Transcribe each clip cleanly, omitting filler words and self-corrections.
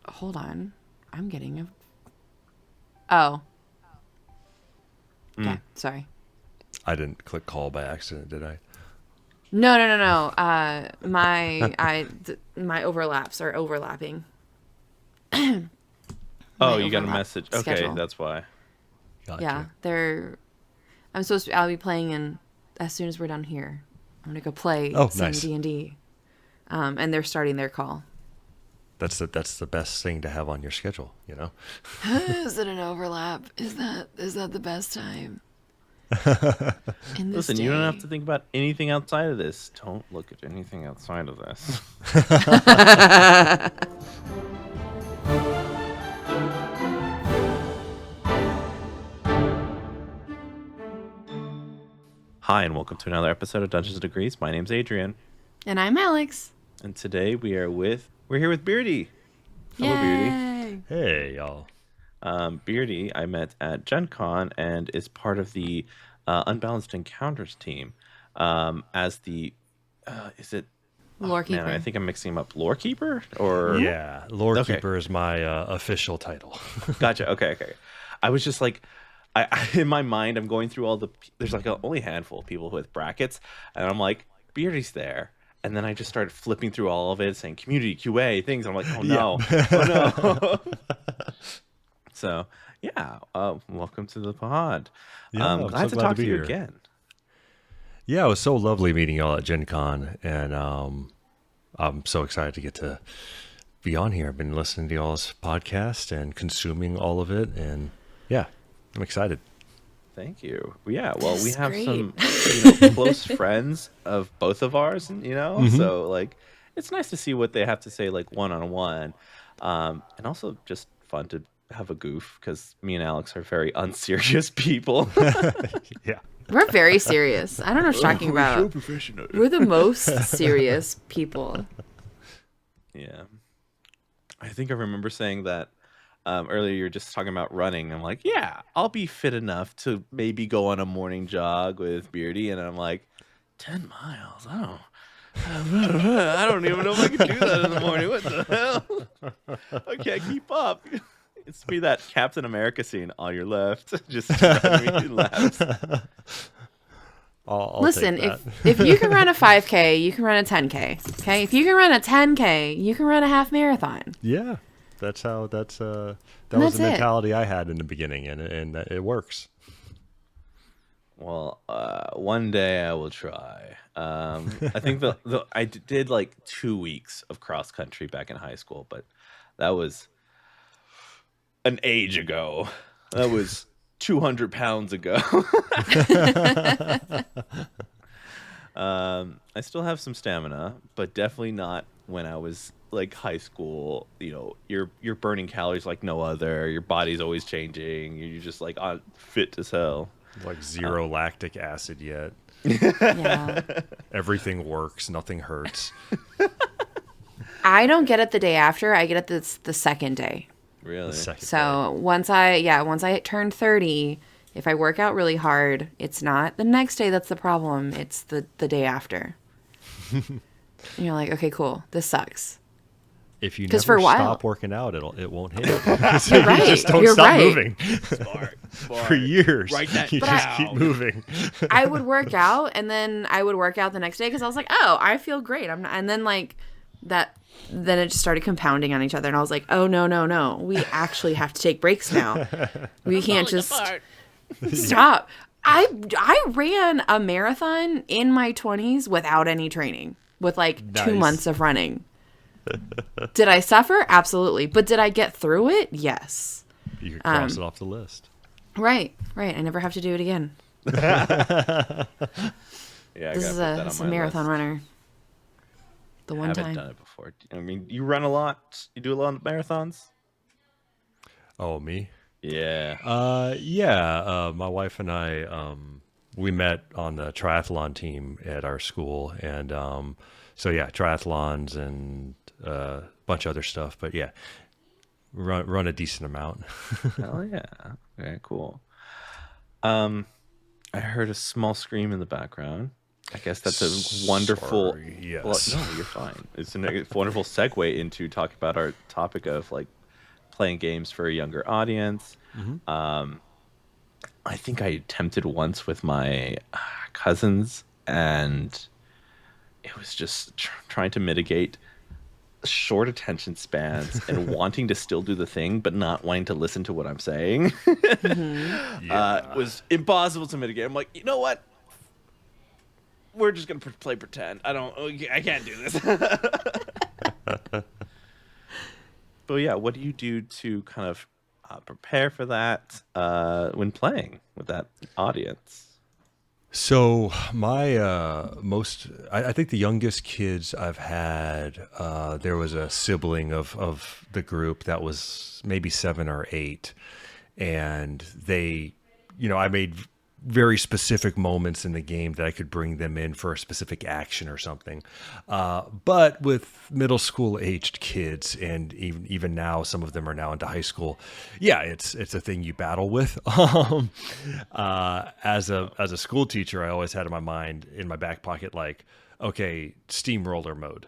Hold on. I'm getting a. Oh. Okay. Sorry. I didn't click call by accident, did I? No, no, no, no. My overlaps are overlapping. Oh, My you got a overlap message. Okay, schedule. that's why. Yeah, Gotcha. they're. I'll be playing in as soon as we're done here. I'm gonna go play Oh, some nice. D&D. And they're starting their call. That's the best thing to have on your schedule, you know? Is it an overlap? Is that the best time in this Listen, you don't have day? to think about anything outside of this. Don't look at anything outside of this. Hi, and welcome to another episode of Dungeons and Degrees. My name's Adrian, And I'm Alex. and today we're here with Beardy. Hello, Beardy. Yay! Hey, y'all. Beardy, I met at Gen Con and is part of the Unbalanced Encounters team. As the is it? Oh Lore man, I keeper. think I'm mixing him up. Lore keeper or Yeah, Lore okay, Keeper is my official title. gotcha. Okay. I was just like, in my mind, I'm going through all there's like only a handful of people with brackets, and I'm like, Beardy's there. And then I just started flipping through all of it, saying community QA things. I'm like, oh Yeah. no, oh no. So yeah, welcome to the pod. Yeah, I'm Glad so to glad to talk be to you here. again. Yeah, it was so lovely meeting y'all at Gen Con, and I'm so excited to get to be on here. I've been listening to y'all's podcast and consuming all of it, and yeah, I'm excited. Thank you. Yeah, well, we This is have great. some, close friends of both of ours, and Hmm. so like, it's nice to see what they have to say, like one on one, and also just fun to have a goof because me and Alex are very unserious people. Yeah. We're very serious. I don't know what you're talking We're so about. professional. We're the most serious people. Yeah, I think I remember saying that earlier. You're just talking about running. I'm like, yeah, I'll be fit enough to maybe go on a morning jog with Beardy, and I'm like, 10 miles. I don't even know if I can do that in the morning. What the hell? I can't keep up. It's me that Captain America scene on your left. Just run me laps. I'll take Listen, that. if you can run a 5K, you can run a 10K. Okay? If you can run a 10K, you can run a half marathon. Yeah, that And was that's the it. mentality I had in the beginning, and it works. Well, one day I will try. I think I did like 2 weeks of cross country back in high school, but that was an age ago. That was 200 pounds ago. I still have some stamina, but definitely not when I was like high school. You're burning calories like no other. Your body's always changing. You're just like on fit as hell. Like zero lactic acid yet. Yeah. Everything works. Nothing hurts. I don't get it the day after. I get it the second day. The Really? second day. So once I turn 30, if I work out really hard, it's not the next day that's the problem. It's the day after. And you're like, okay, cool. This sucks. If you 'Cause for never a while- stop working out, it won't hit. You're right. You just don't You're stop right. moving Smart. for years. Write that You just down. keep moving. I would work out, and then I would work out the next day because I was like, oh, I feel great. I'm not, and then like that. Then it just started compounding on each other, and I was like, oh no, we actually have to take breaks now. We can't just stop. I ran a marathon in my 20s without any training, with like 2 Nice. months of running. Did I suffer? Absolutely. But did I get through it? Yes. You can cross it off the list. Right. I never have to do it again. Yeah, I This gotta is put that this on a my marathon list. runner. The one Haven't time. done it before. I mean, you run a lot. You do a lot of marathons. Oh, me? Yeah. Yeah. My wife and I, we met on the triathlon team at our school, and so yeah, triathlons and a bunch of other stuff. But yeah, run a decent amount. Hell yeah. Very cool. I heard a small scream in the background. I guess that's a wonderful. Sorry, Well, yes. no, you're fine. It's a wonderful segue into talking about our topic of like playing games for a younger audience. Hmm. I think I attempted once with my cousins, and it was just trying to mitigate short attention spans and wanting to still do the thing, but not wanting to listen to what I'm saying. Yeah. Was impossible to mitigate. I'm like, you know what? We're just gonna play pretend. I can't do this. But yeah, what do you do to kind of prepare for that when playing with that audience? So my I think the youngest kids I've had, there was a sibling of the group that was maybe 7 or 8, and they, I made very specific moments in the game that I could bring them in for a specific action or something. But with middle school aged kids, and even now, some of them are now into high school. Yeah, it's a thing you battle with. As a school teacher, I always had in my mind, in my back pocket, like, okay, steamroller mode.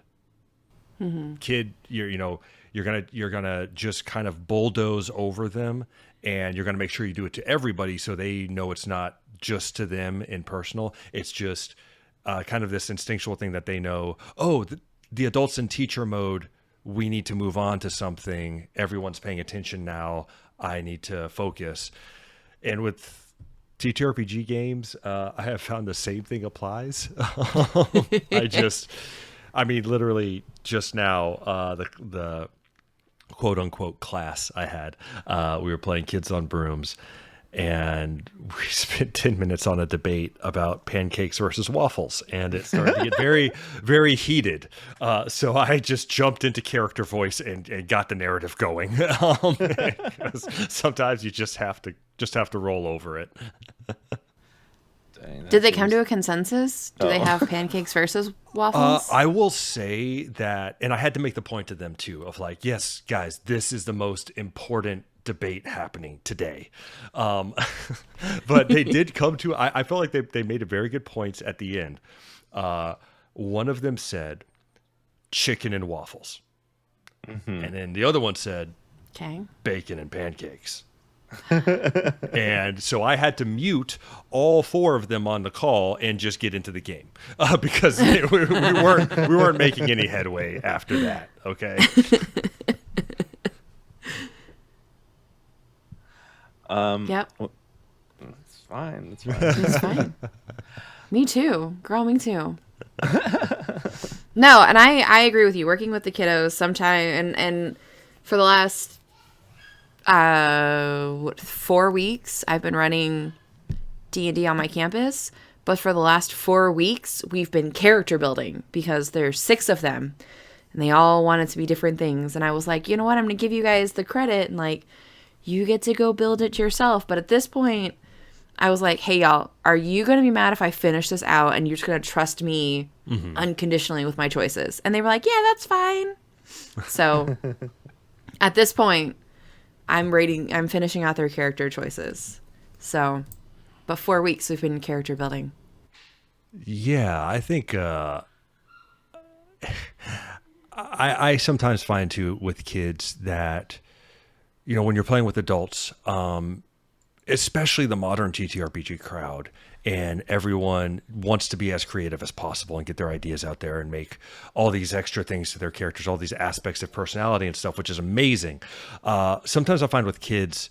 Kid, you're gonna just kind of bulldoze over them, and you're gonna make sure you do it to everybody so they know it's not just to them in personal. It's just kind of this instinctual thing that they know. Oh, the adults in teacher mode. We need to move on to something. Everyone's paying attention now. I need to focus. And with TTRPG games, I have found the same thing applies. Literally just now, the quote unquote class I had, we were playing Kids on Brooms, and we spent 10 minutes on a debate about pancakes versus waffles, and it started to get very, very heated. So I just jumped into character voice and got the narrative going. Because sometimes you just have to roll over it. Dang, Did they come to a consensus? Do they have pancakes versus waffles? I will say that, and I had to make the point to them too, of like, yes, guys, this is the most important debate happening today. But they did come to, I felt like they made a very good points at the end. One of them said chicken and waffles. And then the other one said Okay. bacon and pancakes. And so I had to mute all 4 of them on the call and just get into the game because we weren't making any headway after that. Okay. Yep. Well, it's fine. It's fine. It's fine. Me too. Girl, me too. No, and I agree with you. Working with the kiddos sometime and for the last 4 weeks I've been running D&D on my campus, but for the last 4 weeks we've been character building because there's 6 of them and they all want it to be different things, and I was like, you know what, I'm gonna give you guys the credit and like you get to go build it yourself. But at this point I was like, hey y'all, are you gonna be mad if I finish this out and you're just gonna trust me unconditionally with my choices? And they were like, yeah, that's fine. So at this point I'm finishing out their character choices. So, but 4 weeks we've been character building. Yeah, I think I sometimes find too with kids that, when you're playing with adults, especially the modern TTRPG crowd, and everyone wants to be as creative as possible and get their ideas out there and make all these extra things to their characters, all these aspects of personality and stuff, which is amazing. Sometimes I find with kids,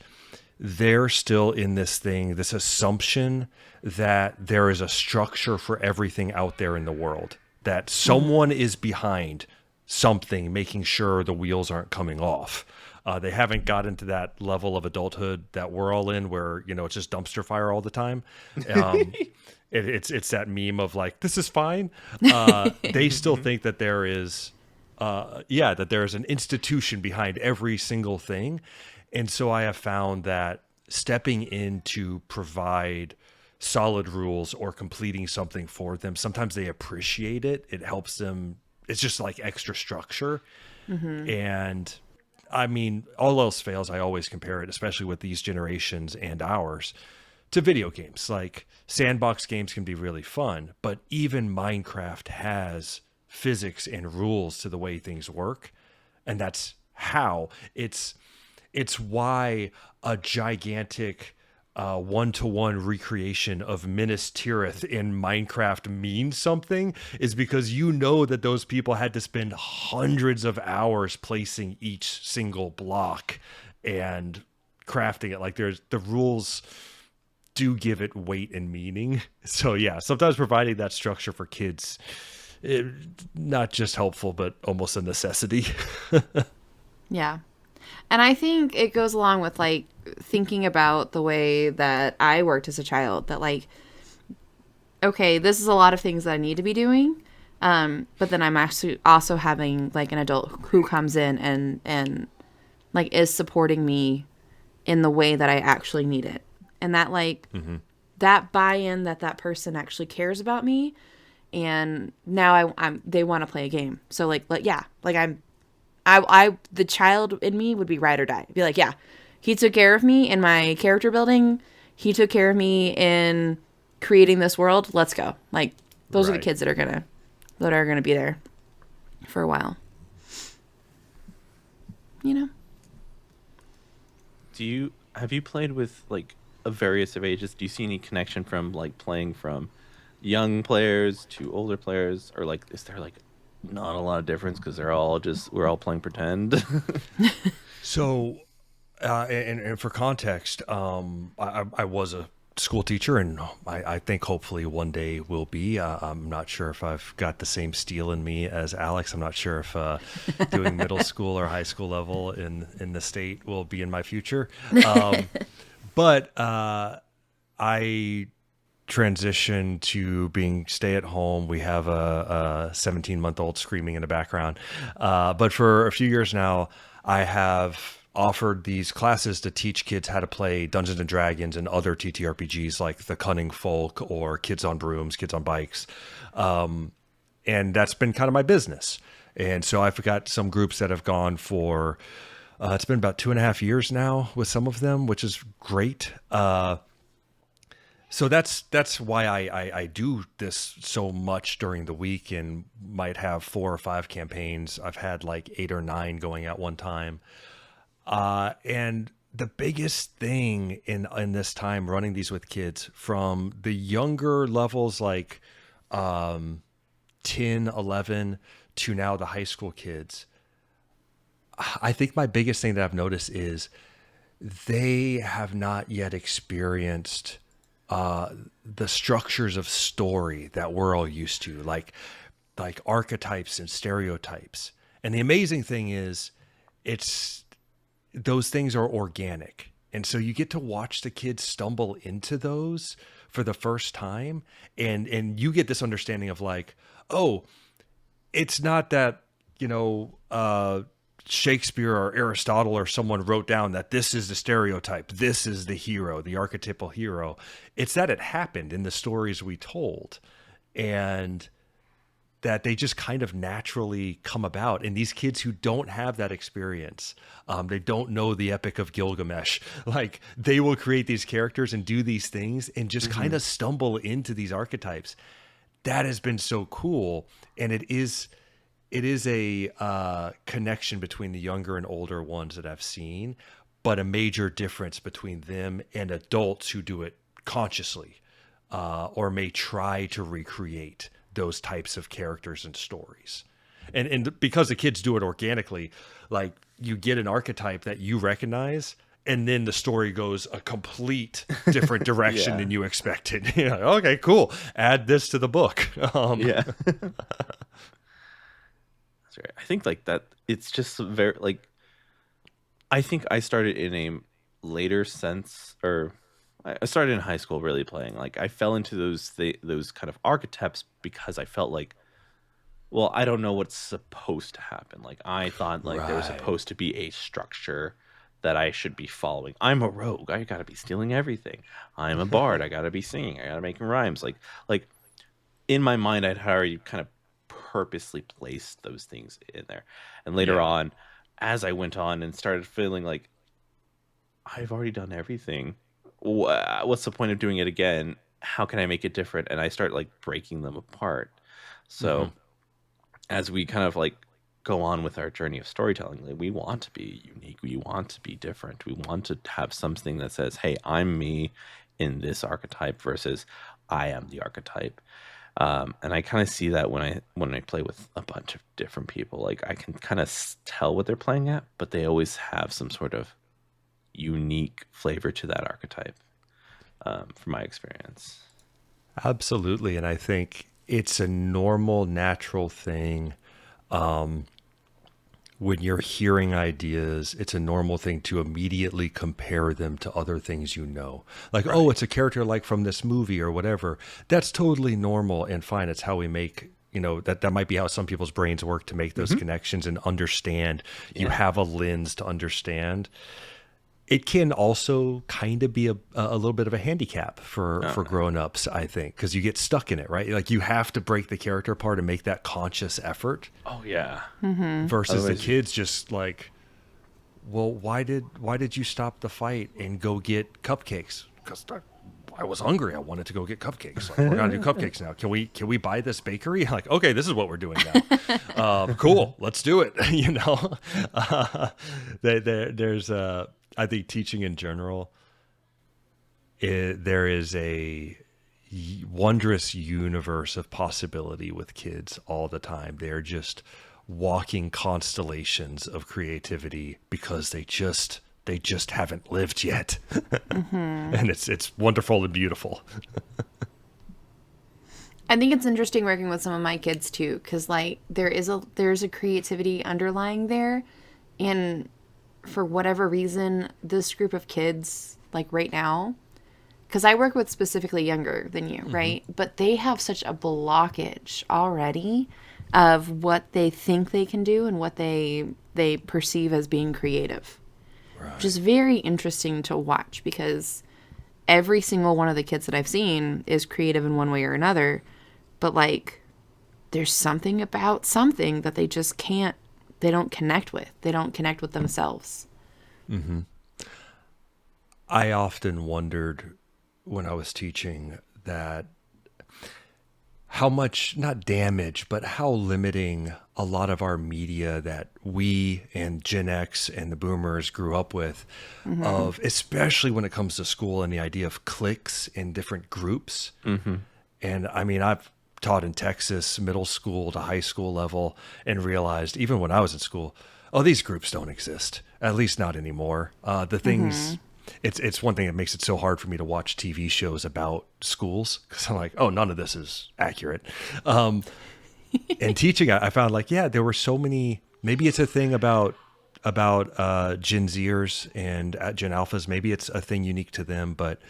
they're still in this assumption that there is a structure for everything out there in the world, that someone is behind something, making sure the wheels aren't coming off. They haven't gotten to that level of adulthood that we're all in, where it's just dumpster fire all the time. It's that meme of like, this is fine. They still think that there is, that there is an institution behind every single thing, and so I have found that stepping in to provide solid rules or completing something for them, sometimes they appreciate it. It helps them. It's just like extra structure, and. I mean, all else fails, I always compare it, especially with these generations and ours, to video games. Like sandbox games can be really fun, but even Minecraft has physics and rules to the way things work, and that's how it's why a gigantic one-to-one recreation of Minas Tirith in Minecraft means something, is because you know that those people had to spend hundreds of hours placing each single block and crafting it. Like there's the rules do give it weight and meaning. So yeah, sometimes providing that structure for kids, not just helpful, but almost a necessity. Yeah. And I think it goes along with like thinking about the way that I worked as a child, that like, okay, this is a lot of things that I need to be doing. But then I'm actually also having like an adult who comes in and like is supporting me in the way that I actually need it. And that like that buy-in that person actually cares about me. And now I'm they want to play a game. So like yeah, like I the child in me would be ride or die. Be like, yeah, he took care of me in my character building. He took care of me in creating this world. Let's go. Like those are the kids that are gonna be there for a while. You know. Have you played with like a various of ages? Do you see any connection from like playing from young players to older players, or like is there like not a lot of difference because we're all playing pretend? So, and for context, I was a school teacher, and I think hopefully one day will be. I'm not sure if I've got the same steel in me as Alex. I'm not sure if doing middle school or high school level in the state will be in my future. But I transition to being stay at home. We have a 17-month-old screaming in the background. But for a few years now, I have offered these classes to teach kids how to play Dungeons and Dragons and other TTRPGs like The Cunning Folk or Kids on Brooms, Kids on Bikes. And that's been kind of my business. And so I've got some groups that have gone for, it's been about 2.5 years now with some of them, which is great. So that's why I do this so much during the week and might have 4 or 5 campaigns. I've had like 8 or 9 going at one time. And the biggest thing in this time running these with kids, from the younger levels like 10, 11 to now the high school kids, I think my biggest thing that I've noticed is they have not yet experienced the structures of story that we're all used to, like archetypes and stereotypes. And the amazing thing is, those things are organic. And so you get to watch the kids stumble into those for the first time. And you get this understanding of like, oh, it's not that, Shakespeare or Aristotle or someone wrote down that this is the stereotype, this is the hero, the archetypal hero. It's that it happened in the stories we told, and that they just kind of naturally come about. And these kids who don't have that experience, they don't know the Epic of Gilgamesh, like they will create these characters and do these things and just kind of stumble into these archetypes. That has been so cool. And it is a connection between the younger and older ones that I've seen, but a major difference between them and adults who do it consciously, or may try to recreate those types of characters and stories. And because the kids do it organically, like you get an archetype that you recognize, and then the story goes a complete different direction than you expected. You're like, okay, cool. Add this to the book. Yeah. Right. I think like that it's just very like, I think I started in a later sense, or I started in high school really playing. Like I fell into those kind of archetypes because I felt like, well, I don't know what's supposed to happen. Like I thought like there was supposed to be a structure that I should be following. I'm a rogue. I gotta be stealing everything. I'm a bard. I gotta be singing. I gotta make rhymes. Like in my mind, I'd already kind of purposely placed those things in there. And later on, as I went on and started feeling like I've already done everything, what's the point of doing it again? How can I make it different? And I start like breaking them apart. Mm-hmm. So as we kind of like go on with our journey of storytelling, like, we want to be unique, we want to be different, we want to have something that says, hey, I'm me in this archetype versus I am the archetype. And I kind of see that when I play with a bunch of different people, like I can kind of tell what they're playing at, but they always have some sort of unique flavor to that archetype, from my experience. Absolutely. And I think it's a normal, natural thing. When you're hearing ideas, it's a normal thing to immediately compare them to other things you know. Like, Right. oh, it's a character like from this movie or whatever. That's totally normal and fine. It's how we make, that might be how some people's brains work to make those connections and understand. You Yeah. have a lens to understand. It can also kind of be a little bit of a handicap for grown-ups, I think, because you get stuck in it, right? Like you have to break the character apart and make that conscious effort Oh yeah. versus the Otherwise, kids just like, well, why did you stop the fight and go get cupcakes? Because I was hungry. I wanted to go get cupcakes. Like, we're gonna do cupcakes now. Can we buy this bakery? Like, okay, this is what we're doing now. Cool, let's do it. There's I think teaching in general, there is a wondrous universe of possibility with kids all the time. They're just walking constellations of creativity because they just haven't lived yet. And it's wonderful and beautiful. I think it's interesting working with some of my kids too, because like there's a creativity underlying there, and for whatever reason, this group of kids, like right now, because I work with specifically younger than you, right? But they have such a blockage already of what they think they can do and what they perceive as being creative, which is very interesting to watch because every single one of the kids that I've seen is creative in one way or another, but like there's something about something that they just can't, they don't connect with. They don't connect with themselves. I often wondered when I was teaching that how much, not damage, but how limiting a lot of our media that we and Gen X and the boomers grew up with, of especially when it comes to school and the idea of cliques in different groups. And I mean, I've taught in Texas, middle school to high school level, and realized even when I was in school, oh, these groups don't exist, at least not anymore. The things, it's one thing that makes it so hard for me to watch TV shows about schools because I'm like, oh, none of this is accurate. And teaching, I found like, yeah, there were so many, maybe it's a thing about Gen Zers and Gen Alphas. Maybe it's a thing unique to them, but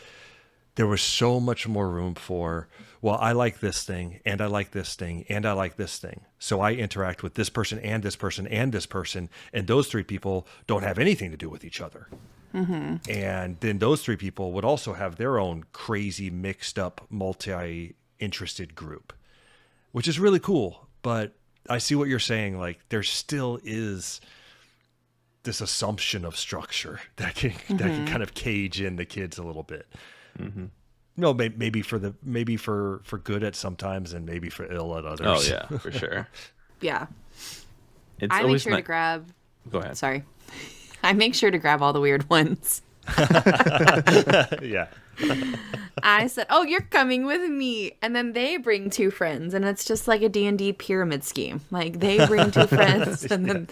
there was so much more room for, well, I like this thing, and I like this thing, and I like this thing. So I interact with this person and this person and this person, and those three people don't have anything to do with each other. And then those three people would also have their own crazy, mixed up, multi-interested group, which is really cool. But I see what you're saying. Like, there still is this assumption of structure that can kind of cage in the kids a little bit. No, maybe for good at sometimes, and maybe for ill at others. Oh yeah, for sure. Yeah. It's I make always sure to grab. Go ahead. Sorry. I make sure to grab all the weird ones. Yeah. I said, "Oh, you're coming with me," and then they bring two friends, and it's just like a D&D pyramid scheme. Like they bring two friends, and then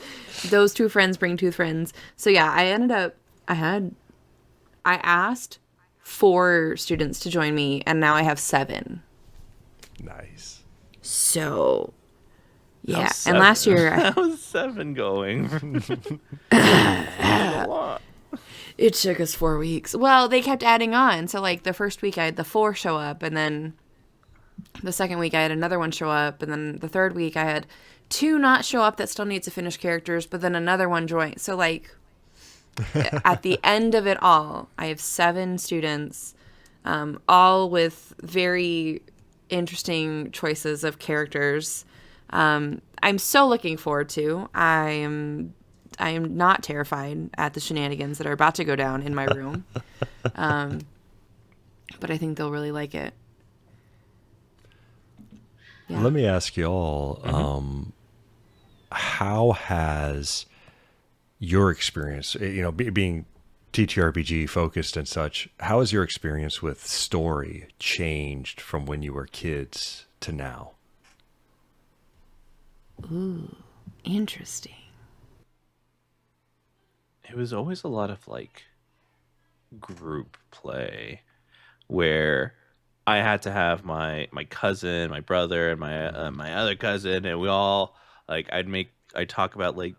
those two friends bring two friends. So yeah, I asked 4 students to join me, and now I have 7. Nice. So yeah, How's and last year how's 7 going? A lot. it took us 4 weeks. Well, they kept adding on. So like the first week I had the 4 show up, and then the second week I had another one show up, and then the third week I had 2 not show up that still need to finish characters, but then another one join. So like at the end of it all, I have 7 students, all with very interesting choices of characters. I'm so looking forward to. I am not terrified at the shenanigans that are about to go down in my room. but I think they'll really like it. Yeah. Let me ask you all, how has your experience, being TTRPG focused and such, how has your experience with story changed from when you were kids to now? Ooh, interesting. It was always a lot of like group play where I had to have my cousin, my brother, and my other cousin, and we all like I'd talk about like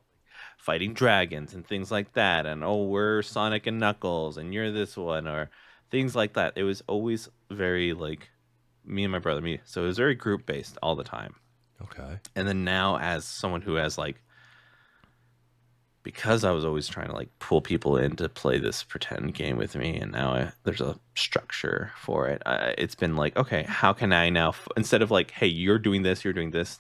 fighting dragons and things like that, and oh, we're Sonic and Knuckles, and you're this one, or things like that. It was always very like me and my brother, me. So it was very group based all the time. Okay. And then now, as someone who has like, because I was always trying to like pull people in to play this pretend game with me, and now there's a structure for it. It's been like, okay, how can I now, instead of like, hey, you're doing this,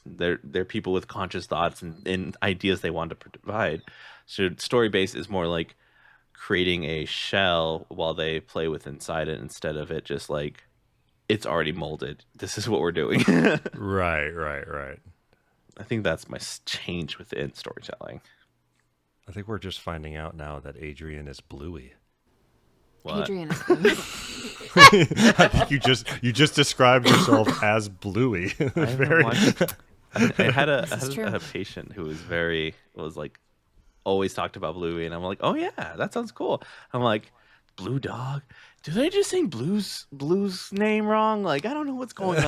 they're people with conscious thoughts and ideas they want to provide. So story based is more like creating a shell while they play with inside it, instead of it just like it's already molded. This is what we're doing. Right. I think that's my change within storytelling. I think we're just finding out now that Adrian is Bluey. What? Adrian is I think you just described yourself as Bluey. I Very. I had is true. a patient who was like always talked about Bluey, and I'm like, oh yeah, that sounds cool. I'm like, Blue Dog. Did I just sing Blue's name wrong? Like, I don't know what's going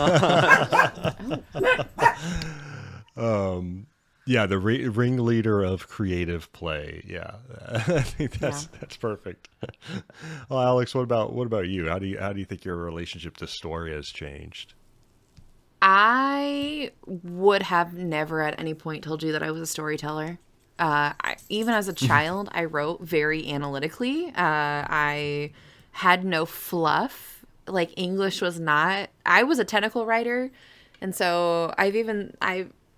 on. Yeah, the ringleader of creative play. Yeah, I think that's perfect. Well, Alex, what about you? How do you think your relationship to story has changed? I would have never at any point told you that I was a storyteller. Even as a child, I wrote very analytically. I had no fluff. Like, English was not. I was a technical writer, and so I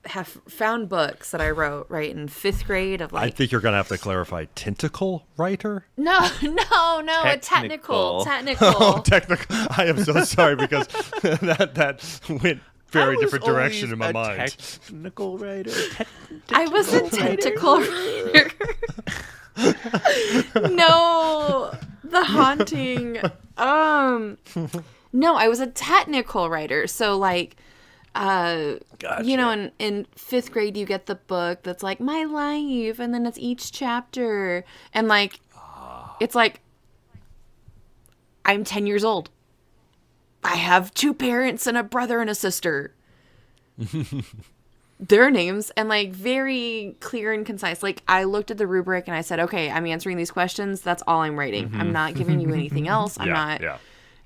have found books that I wrote right in 5th grade of like. I think you're gonna have to clarify tentacle writer. No, a technical. Oh, technical. I am so sorry because that went very different direction in my mind. Technical writer. I was a tentacle writer. No, the haunting. No, I was a technical writer. So like, Gotcha. In 5th grade, you get the book that's like my life, and then it's each chapter, and like, it's like, I'm 10 years old. I have 2 parents and a brother and a sister. Their names, and like very clear and concise. Like, I looked at the rubric and I said, okay, I'm answering these questions. That's all I'm writing. I'm not giving you anything else. I'm not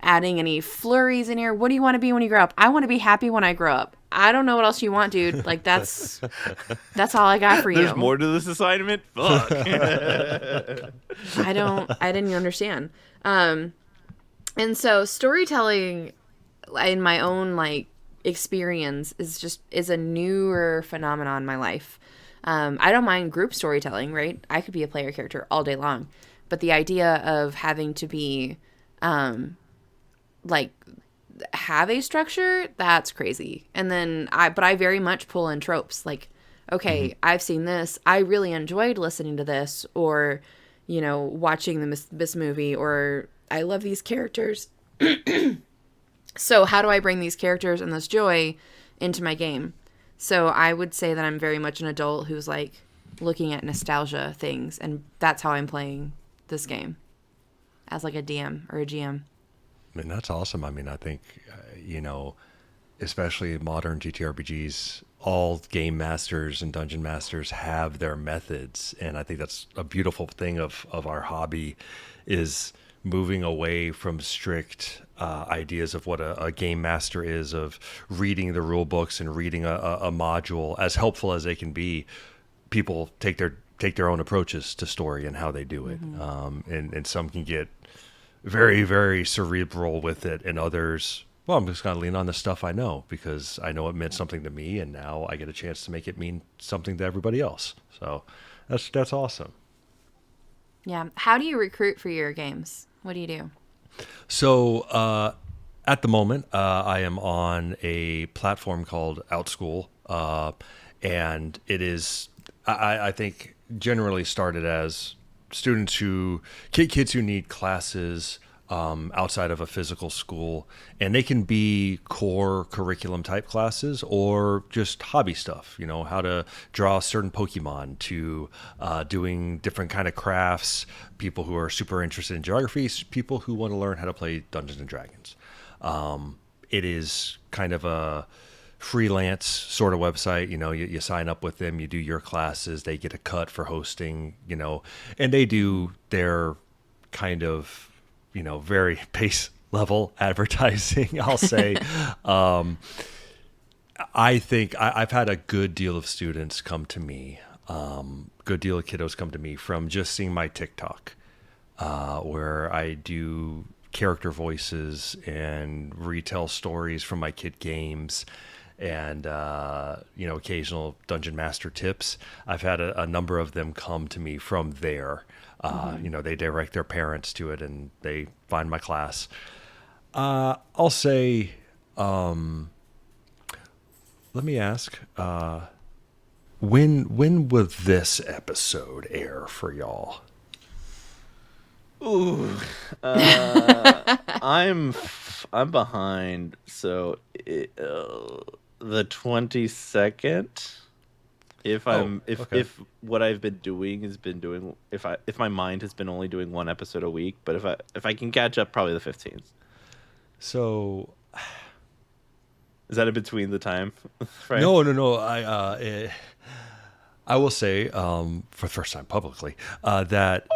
adding any flurries in here. What do you want to be when you grow up? I want to be happy when I grow up. I don't know what else you want, dude. Like, that's all I got for you. There's more to this assignment? Fuck. I didn't understand. And so storytelling in my own like experience is a newer phenomenon in my life. I don't mind group storytelling, right? I could be a player character all day long, but the idea of having to be like have a structure, that's crazy. And then I very much pull in tropes. Like, okay, I've seen this. I really enjoyed listening to this, or, watching this movie, or I love these characters. So how do I bring these characters and this joy into my game? So I would say that I'm very much an adult who's like looking at nostalgia things, and that's how I'm playing this game as like a DM or a GM. I mean, that's awesome. I mean, I think, especially modern GTRPGs, all game masters and dungeon masters have their methods. And I think that's a beautiful thing of our hobby, is moving away from strict ideas of what a game master is, of reading the rule books and reading a module. As helpful as they can be, people take their own approaches to story and how they do it. And some can get very, very cerebral with it, and others, well, I'm just going to lean on the stuff I know because I know it meant something to me, and now I get a chance to make it mean something to everybody else. So that's awesome. Yeah. How do you recruit for your games? What do you do? So at the moment, I am on a platform called OutSchool, and it is, I think, generally started as students kids who need classes outside of a physical school, and they can be core curriculum type classes or just hobby stuff. You know, how to draw a certain Pokemon to doing different kind of crafts. People who are super interested in geography, people who want to learn how to play Dungeons and Dragons. It is kind of a freelance sort of website. You know, you sign up with them, you do your classes, they get a cut for hosting, you know, and they do their kind of, you know, very base level advertising, I'll say. I think I've had a good deal of students come to me, good deal of kiddos come to me from just seeing my TikTok, where I do character voices and retell stories from my kid games and, you know, occasional dungeon master tips. I've had a number of them come to me from there. You know, they direct their parents to it and they find my class. I'll say, let me ask, when will this episode air for y'all? Ooh, I'm behind. So the 22nd. If what I've been doing if my mind has been only doing one episode a week, but if I can catch up, probably the 15th. So Is that in between the time? Right? no. I will say, for the first time publicly, that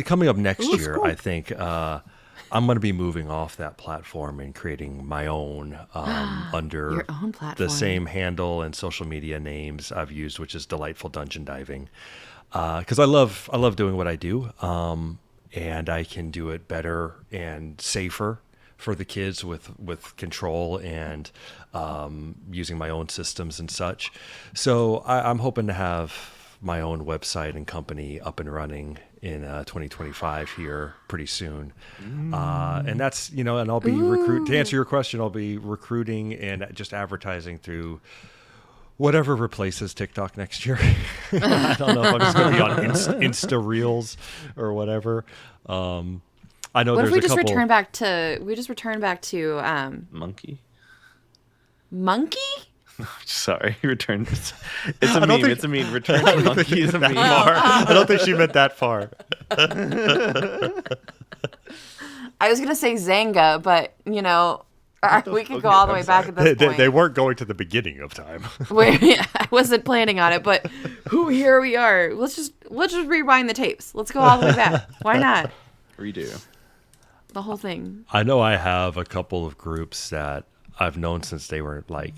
coming up next year, cool. I think I'm going to be moving off that platform and creating my own under Your own platform. the same handle and social media names I've used, which is Delightful Dungeon Diving. Because I love doing what I do, and I can do it better and safer for the kids with control and using my own systems and such. So I'm hoping to have my own website and company up and running in 2025 here pretty soon. And that's, you know, and I'll be to answer your question, I'll be recruiting and just advertising through whatever replaces TikTok next year. I don't know if I'm just going to be on Insta Reels or whatever. I know What if there's we a just couple. return back to Monkey. monkey? Sorry, return. It's a I don't meme. think- It's a meme. Return to monkey is a meme. I don't think she meant that far. I was gonna say Zanga, but you know, we could go all the way back at this point. They weren't going to the beginning of time. I wasn't planning on it, but here we are. Let's just rewind the tapes. Let's go all the way back. Why not? Redo. The whole thing. I know I have a couple of groups that I've known since they were like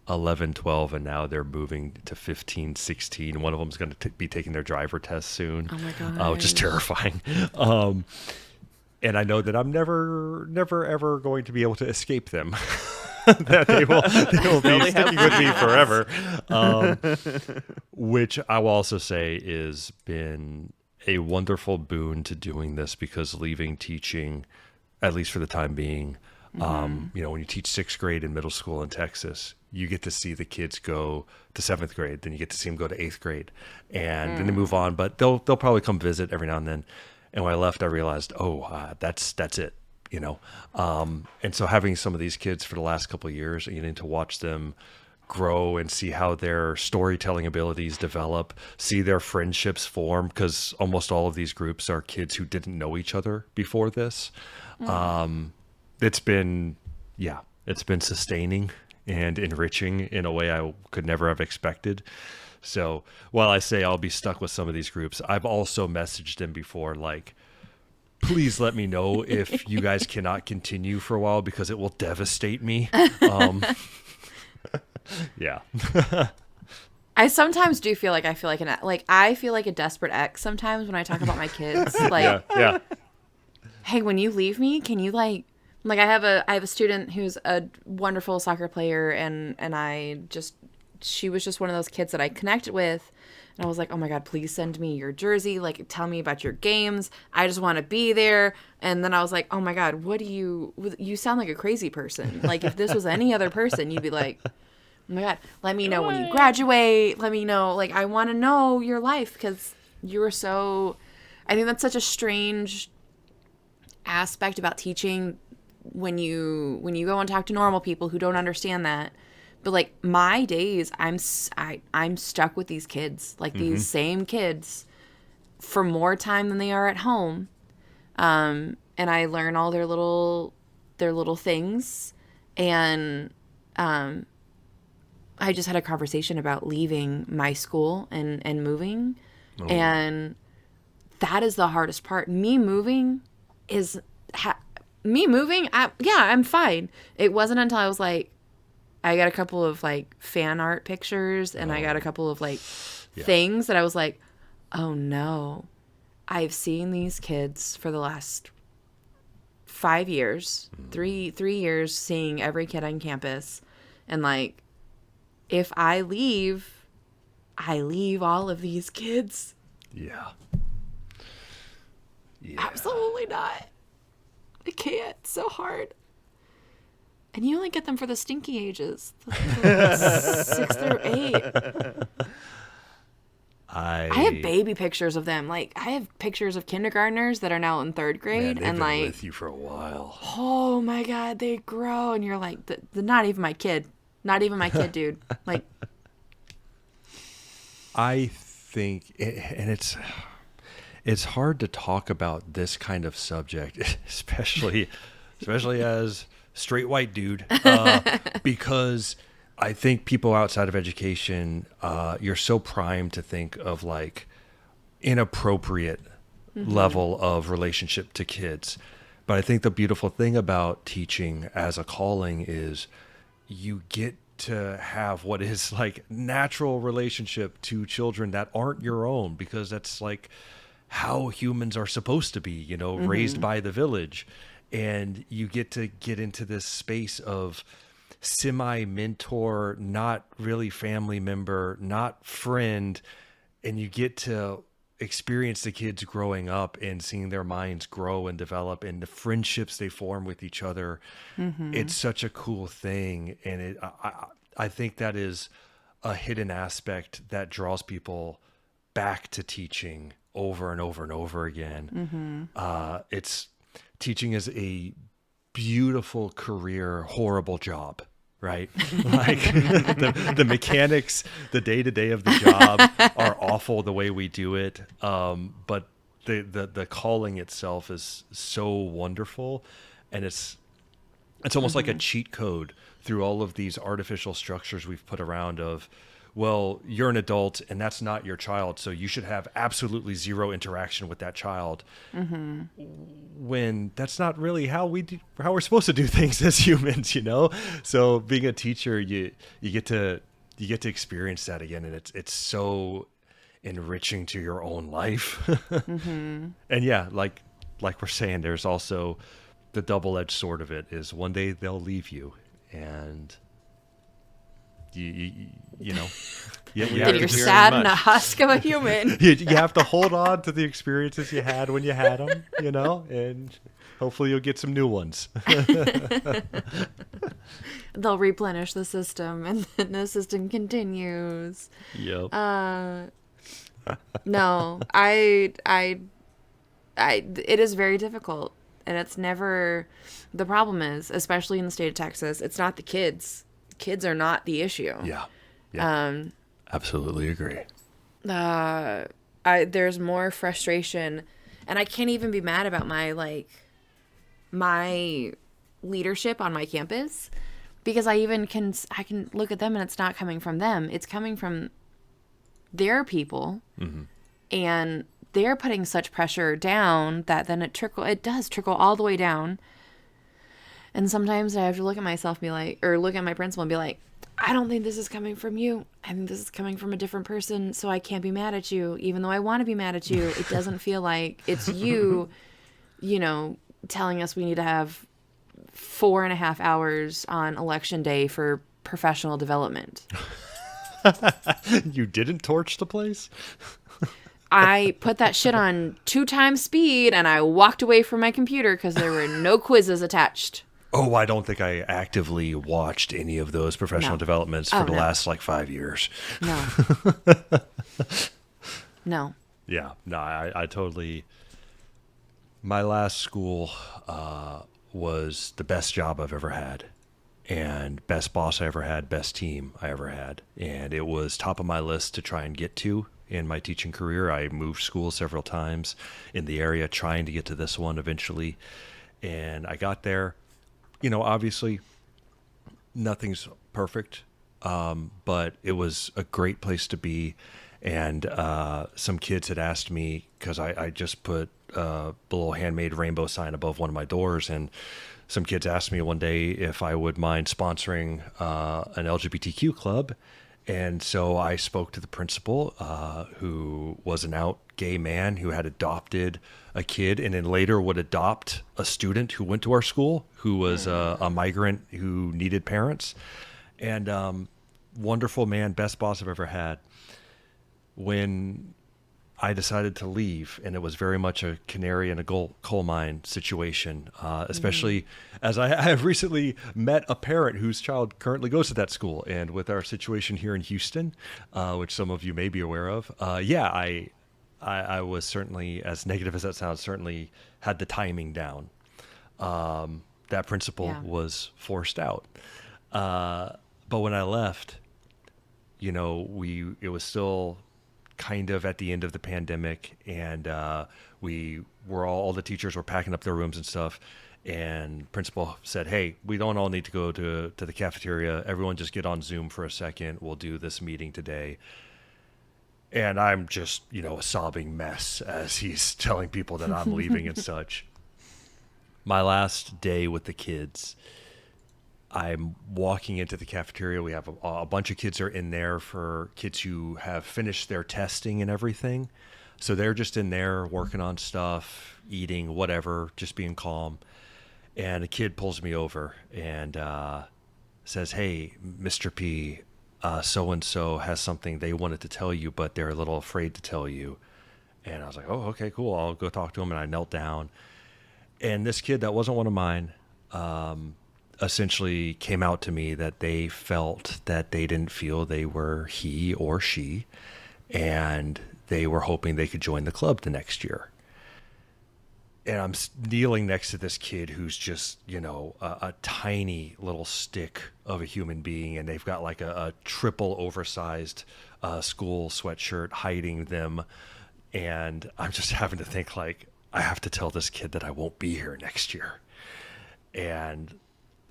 11, 12, and now they're moving to 15, 16. One of them's going to be taking their driver test soon. Oh my god. Which is terrifying. And I know that I'm never, ever going to be able to escape them. That they will be sticking with me forever. Which I will also say is been a wonderful boon to doing this, because leaving teaching, at least for the time being, you know, when you teach 6th grade in middle school in Texas, you get to see the kids go to 7th grade, then you get to see them go to 8th grade, and then they move on. But they'll probably come visit every now and then. And when I left, I realized, that's it, you know. And so having some of these kids for the last couple of years, and getting to watch them grow and see how their storytelling abilities develop, see their friendships form, because almost all of these groups are kids who didn't know each other before this. It's been sustaining and enriching in a way I could never have expected. So while I say I'll be stuck with some of these groups, I've also messaged them before, like, please let me know if you guys cannot continue for a while, because it will devastate me. Yeah. I sometimes do feel like I feel like a desperate ex sometimes when I talk about my kids. Like, Yeah. hey, when you leave me, can you like I have a student who's a wonderful soccer player, and she was just one of those kids that I connected with And I was like, oh my God, please send me your jersey. Like, tell me about your games. I just want to be there. And then I was like, oh my God, you sound like a crazy person. Like, if this was any other person, you'd be like, oh my God, let me know when you graduate. Let me know. Like, I want to know your life because you were so, I think that's such a strange aspect about teaching when you go and talk to normal people who don't understand that. But like my days, I'm stuck with these kids, like these same kids, for more time than they are at home, and I learn all their little things, and I just had a conversation about leaving my school and moving, and that is the hardest part. Me moving, I'm fine. It wasn't until I was like, I got a couple of like fan art pictures and I got a couple of like things that I was like, oh no, I've seen these kids for the last 5 years, three years, seeing every kid on campus. And like, if I leave all of these kids. Yeah. Absolutely not. I can't. It's so hard. And you only get them for the stinky ages, the 6 through 8. I have baby pictures of them. Like, I have pictures of kindergartners that are now in 3rd grade. They've and been like, with you for a while. Oh my God, they grow. And you're like, not even my kid. Not even my kid, dude. Like, I think, and it's hard to talk about this kind of subject, especially as straight white dude, because I think people outside of education, you're so primed to think of like inappropriate level of relationship to kids. But I think the beautiful thing about teaching as a calling is you get to have what is like natural relationship to children that aren't your own, because that's like how humans are supposed to be, raised by the village. And you get to get into this space of semi-mentor, not really family member, not friend, and you get to experience the kids growing up and seeing their minds grow and develop and the friendships they form with each other. It's such a cool thing. And I think that is a hidden aspect that draws people back to teaching over and over and over again. Teaching is a beautiful career, horrible job, right? Like the mechanics, the day-to-day of the job are awful the way we do it. But the calling itself is so wonderful. And it's almost like a cheat code through all of these artificial structures we've put around of, well, you're an adult and that's not your child, so you should have absolutely zero interaction with that child. When that's not really how we're supposed to do things as humans, So being a teacher, you get to experience that again, and it's so enriching to your own life. And yeah, like we're saying, there's also the double-edged sword of it is one day they'll leave you, and you know, then you're sad and a husk of a human. you have to hold on to the experiences you had when you had them, and hopefully you'll get some new ones. They'll replenish the system, and then the system continues. Yep. No, it is very difficult, and it's never. The problem is, especially in the state of Texas, it's not the kids. Kids are not the issue. Yeah. Absolutely agree. There's more frustration, and I can't even be mad about my leadership on my campus, because I can look at them and it's not coming from them. It's coming from their people, and they're putting such pressure down that then it does trickle all the way down. And sometimes I have to look at myself and be like, or look at my principal and be like, I don't think this is coming from you. I think this is coming from a different person, so I can't be mad at you. Even though I want to be mad at you, it doesn't feel like it's you, telling us we need to have 4.5 hours on election day for professional development. You didn't torch the place? I put that shit on 2 times speed and I walked away from my computer because there were no quizzes attached. Oh, I don't think I actively watched any of those professional No. developments for the last like 5 years. No. No. Yeah, no, I totally. My last school was the best job I've ever had, and best boss I ever had, best team I ever had, and it was top of my list to try and get to in my teaching career. I moved schools several times in the area, trying to get to this one eventually, and I got there. You know, obviously, nothing's perfect, but it was a great place to be. And some kids had asked me, because I just put a little handmade rainbow sign above one of my doors, and some kids asked me one day if I would mind sponsoring an LGBTQ club. And so I spoke to the principal, who was an out gay man who had adopted a kid and then later would adopt a student who went to our school who was a migrant who needed parents. And wonderful man, best boss I've ever had. When I decided to leave, and it was very much a canary in a coal mine situation, especially as I have recently met a parent whose child currently goes to that school. And with our situation here in Houston, which some of you may be aware of, I was certainly, as negative as that sounds, certainly had the timing down. That principal was forced out. But when I left, you know, it was still kind of at the end of the pandemic, and we were all the teachers were packing up their rooms and stuff, and principal said, hey, we don't all need to go to the cafeteria, everyone just get on Zoom for a second, we'll do this meeting today. And I'm just, you know, a sobbing mess as he's telling people that I'm leaving and such. My last day with the kids, I'm walking into the cafeteria. We have a bunch of kids are in there for kids who have finished their testing and everything. So they're just in there working on stuff, eating, whatever, just being calm. And a kid pulls me over and says, hey, Mr. P, so-and-so has something they wanted to tell you, but they're a little afraid to tell you. And I was like, oh, okay, cool. I'll go talk to him. And I knelt down. And this kid that wasn't one of mine, essentially came out to me that they felt that they didn't feel they were he or she, and they were hoping they could join the club the next year. And I'm kneeling next to this kid who's just, you know, a tiny little stick of a human being, and they've got like a triple oversized school sweatshirt hiding them. And I'm just having to think, like, I have to tell this kid that I won't be here next year. And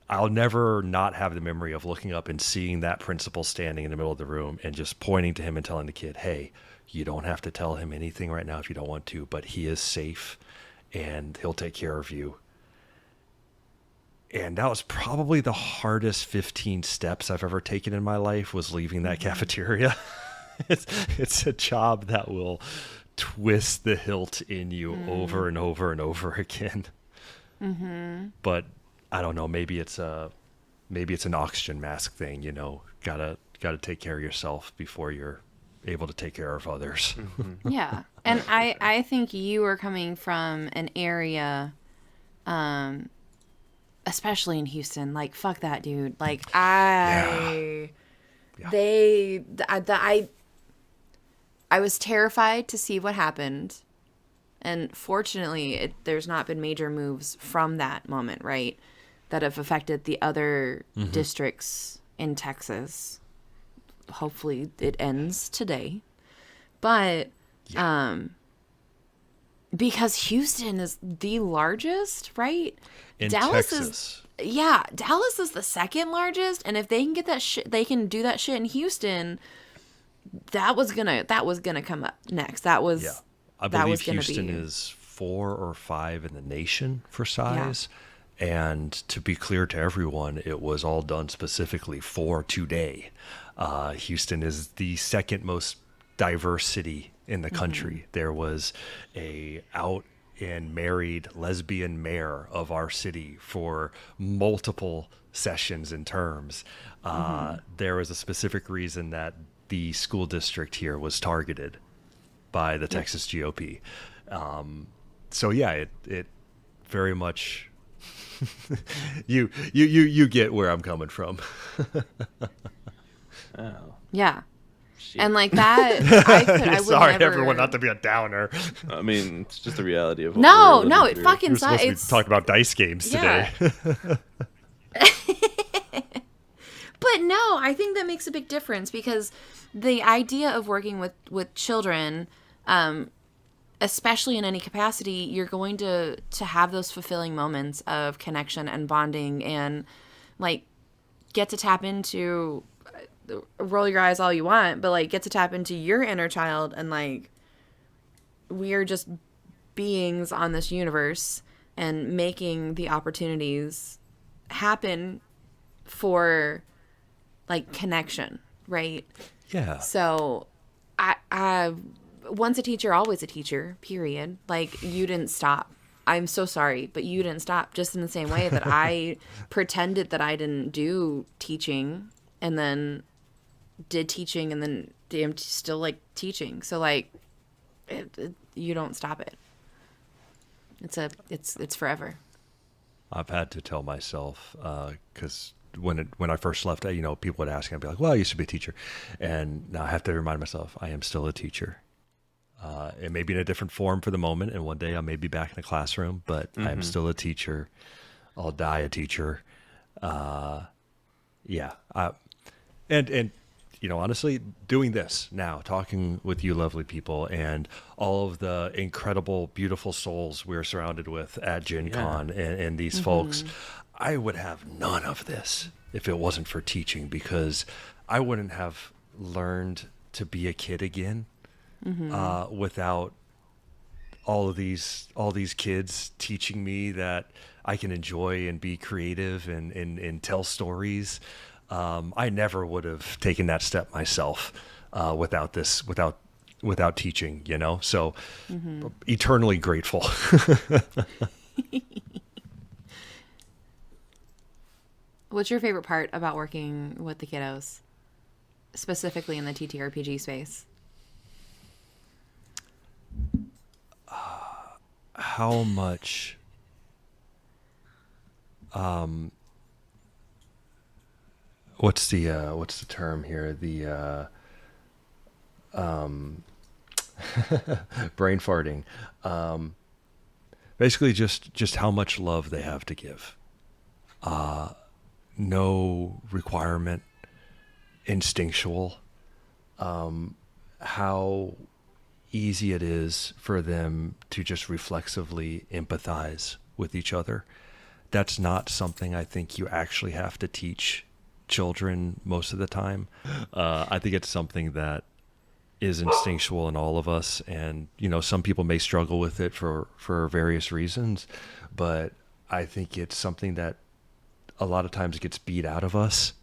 I'll never not have the memory of looking up and seeing that principal standing in the middle of the room and just pointing to him and telling the kid, hey, you don't have to tell him anything right now if you don't want to, but he is safe and he'll take care of you. And that was probably the hardest 15 steps I've ever taken in my life, was leaving that cafeteria. It's a job that will twist the hilt in you over and over and over again. But I don't know, maybe it's an oxygen mask thing, you know, gotta take care of yourself before you're able to take care of others. Yeah. And I think you are coming from an area, especially in Houston, like, fuck that, dude. Like, I was terrified to see what happened. And fortunately, there's not been major moves from that moment, right, that have affected the other districts in Texas. Hopefully it ends today. But because Houston is the largest, right? In Dallas Texas. Dallas is the second largest, and if they can get that shit, they can do that shit in Houston. That was gonna come up next. I believe Houston is 4 or 5 in the nation for size. Yeah. And to be clear to everyone, it was all done specifically for today. Houston is the second most diverse city in the country. There was a out and married lesbian mayor of our city for multiple sessions and terms. There was a specific reason that the school district here was targeted by the Texas GOP. So yeah, it very much you get where I'm coming from. Oh, Yeah. shit. And like that, I would Sorry, never... everyone, not to be a downer. I mean, it's just the reality of what No, we're no, living it through. fucking We're supposed sucks. to be talking about dice games Yeah. today. But no, I think that makes a big difference because the idea of working with children, especially in any capacity, you're going to have those fulfilling moments of connection and bonding and like get to tap into, roll your eyes all you want, but like get to tap into your inner child, and like we are just beings on this universe and making the opportunities happen for like connection, right? Yeah. So I once a teacher, always a teacher, period. Like, you didn't stop. I'm so sorry, but you didn't stop. Just in the same way that I pretended that I didn't do teaching and then did teaching and then I'm still like teaching. So like you don't stop it. It's forever. I've had to tell myself, because when I first left, people would ask, and I'd be like, well, I used to be a teacher. And now I have to remind myself, I am still a teacher. It may be in a different form for the moment, and one day I may be back in the classroom, but I'm still a teacher. I'll die a teacher. Yeah. And honestly, doing this now, talking with you lovely people and all of the incredible, beautiful souls we're surrounded with at Gen Con and these folks, I would have none of this if it wasn't for teaching, because I wouldn't have learned to be a kid again without all these kids teaching me that I can enjoy and be creative and tell stories. I never would have taken that step myself without teaching, so eternally grateful. What's your favorite part about working with the kiddos, specifically in the TTRPG space? How much what's the term here? The brain farting. Basically just how much love they have to give. No requirement, instinctual. How easy it is for them to just reflexively empathize with each other. That's not something I think you actually have to teach children most of the time. I think it's something that is instinctual in all of us, and some people may struggle with it for various reasons, but I think it's something that a lot of times gets beat out of us,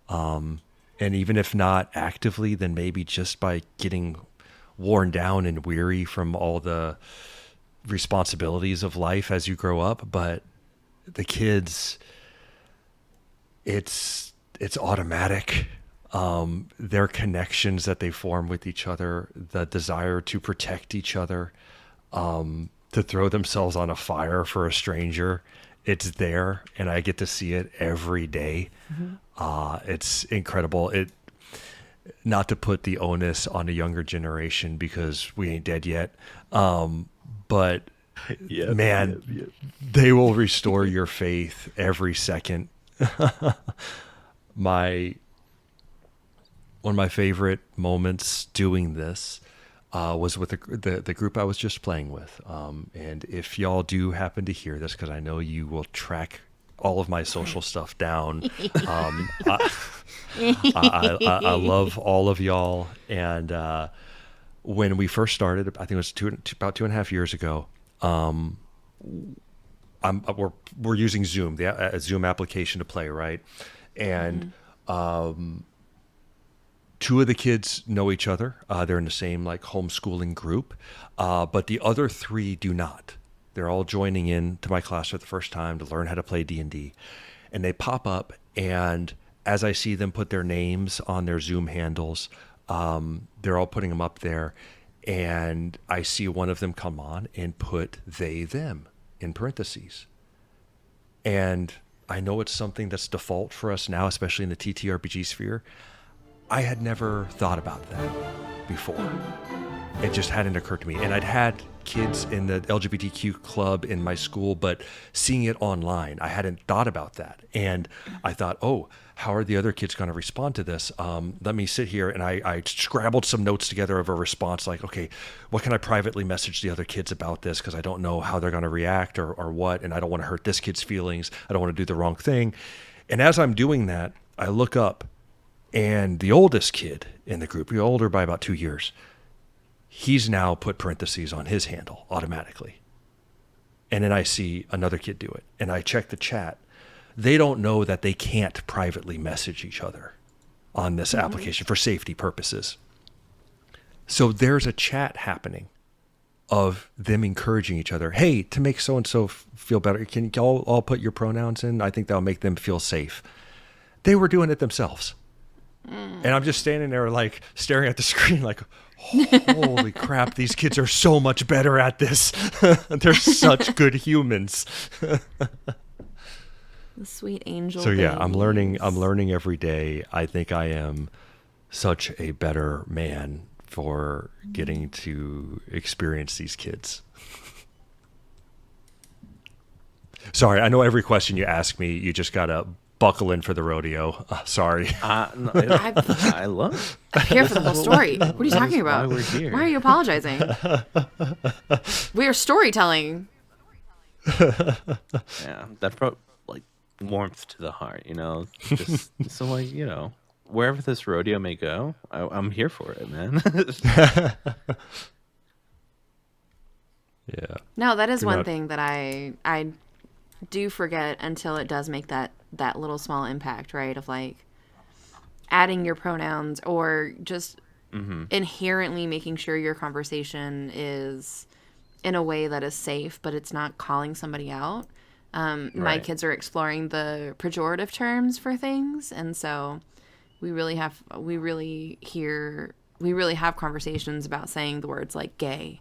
and even if not actively, then maybe just by getting worn down and weary from all the responsibilities of life as you grow up. But the kids, it's automatic. Their connections that they form with each other, the desire to protect each other, to throw themselves on a fire for a stranger, it's there, and I get to see it every day. It's incredible. Not to put the onus on a younger generation because we ain't dead yet, but they will restore your faith every second. One of my favorite moments doing this was with the group I was just playing with. And if y'all do happen to hear this, because I know you will track all of my social stuff down, I love all of y'all. And when we first started, I think it was about 2.5 years ago, we're using Zoom, the Zoom application to play, right? And two of the kids know each other. They're in the same like homeschooling group, but the other three do not. They're all joining in to my class for the first time to learn how to play D&D. And they pop up, and as I see them put their names on their Zoom handles, They're all putting them up there, and I see one of them come on and put they, them in parentheses. And I know it's something that's default for us now, especially in the TTRPG sphere. I had never thought about that before. It just hadn't occurred to me. And I'd had kids in the LGBTQ club in my school, but seeing it online, I hadn't thought about that. And I thought, oh, how are the other kids going to respond to this? Let me sit here. And I scrabbled some notes together of a response like, okay, what can I privately message the other kids about this? Because I don't know how they're going to react or what. And I don't want to hurt this kid's feelings. I don't want to do the wrong thing. And as I'm doing that, I look up, and the oldest kid in the group, older by about 2 years, he's now put parentheses on his handle automatically. And then I see another kid do it. And I check the chat. They don't know that they can't privately message each other on this application for safety purposes. So there's a chat happening of them encouraging each other. Hey, to make so-and-so feel better, can you all put your pronouns in? I think that'll make them feel safe. They were doing it themselves. And I'm just standing there like staring at the screen like, holy crap, these kids are so much better at this. They're such good humans. The sweet angel. So yeah, I'm babies. learning every day. I think I am such a better man for getting to experience these kids. Sorry, I know every question you ask me, you just gotta buckle in for the rodeo. Sorry. No, I love it. I'm here for the whole story. What are you talking about? Why we're here. Why are you apologizing? We are storytelling. Yeah, that brought like warmth to the heart, Just so like, wherever this rodeo may go, I'm here for it, man. Yeah. No, that is You're one not- thing that I do forget until it does make that little small impact, right? Of like adding your pronouns or just inherently making sure your conversation is in a way that is safe, but it's not calling somebody out. My Right. kids are exploring the pejorative terms for things, and so we really have conversations about saying the words like gay.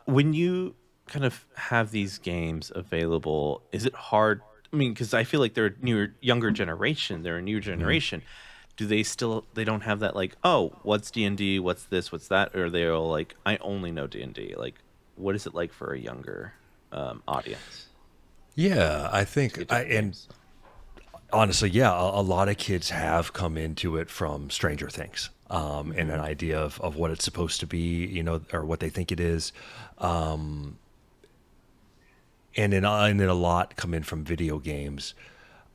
When you kind of have these games available, is it hard? I mean, because I feel like they're younger generation. They're a new generation. Do they don't have that like, oh, what's D&D? What's this? What's that? Or they're all like, I only know D&D. Like, what is it like for a younger audience? Yeah, I think Get to the and games? honestly, yeah, a lot of kids have come into it from Stranger Things, and an idea of what it's supposed to be, or what they think it is. And then a lot come in from video games.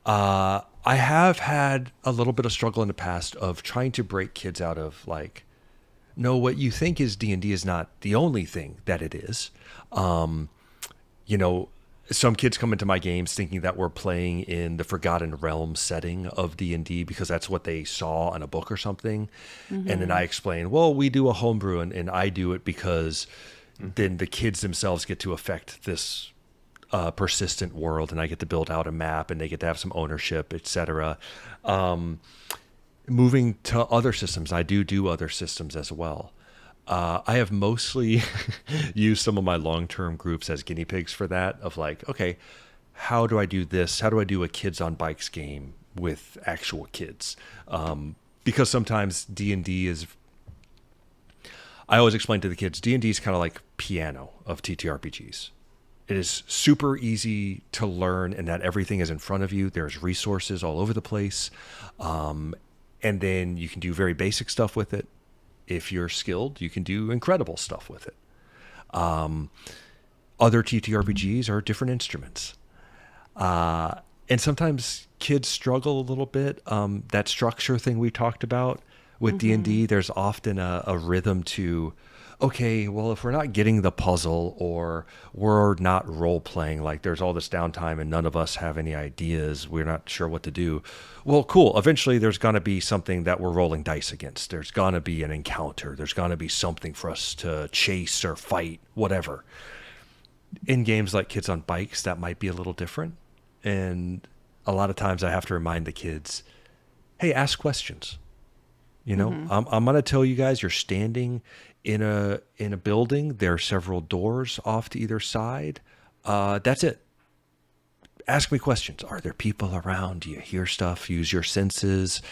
I have had a little bit of struggle in the past of trying to break kids out of like, no, what you think is D&D is not the only thing that it is. Some kids come into my games thinking that we're playing in the Forgotten Realms setting of D&D because that's what they saw in a book or something. And then I explain, well, we do a homebrew and I do it because then the kids themselves get to affect this persistent world, and I get to build out a map and they get to have some ownership, etc. Moving to other systems, I do other systems as well. I have mostly used some of my long-term groups as guinea pigs for that, of like, okay, how do I do this? How do I do a kids on bikes game with actual kids? Because sometimes D&D is, I always explain to the kids, D&D is kind of like piano of TTRPGs. It is super easy to learn in that everything is in front of you. There's resources all over the place. And then you can do very basic stuff with it. If you're skilled, you can do incredible stuff with it. Other TTRPGs are different instruments. And sometimes kids struggle a little bit. That structure thing we talked about with D&D, there's often a rhythm to, okay, well, if we're not getting the puzzle or we're not role playing, like there's all this downtime and none of us have any ideas, we're not sure what to do. Well, cool. Eventually there's going to be something that we're rolling dice against. There's going to be an encounter. There's going to be something for us to chase or fight, whatever. In games like Kids on Bikes, that might be a little different. And a lot of times I have to remind the kids, hey, ask questions. I'm going to tell you guys, you're standing in a building. There are several doors off to either side. That's it. Ask me questions. Are there people around? Do you hear stuff? Use your senses.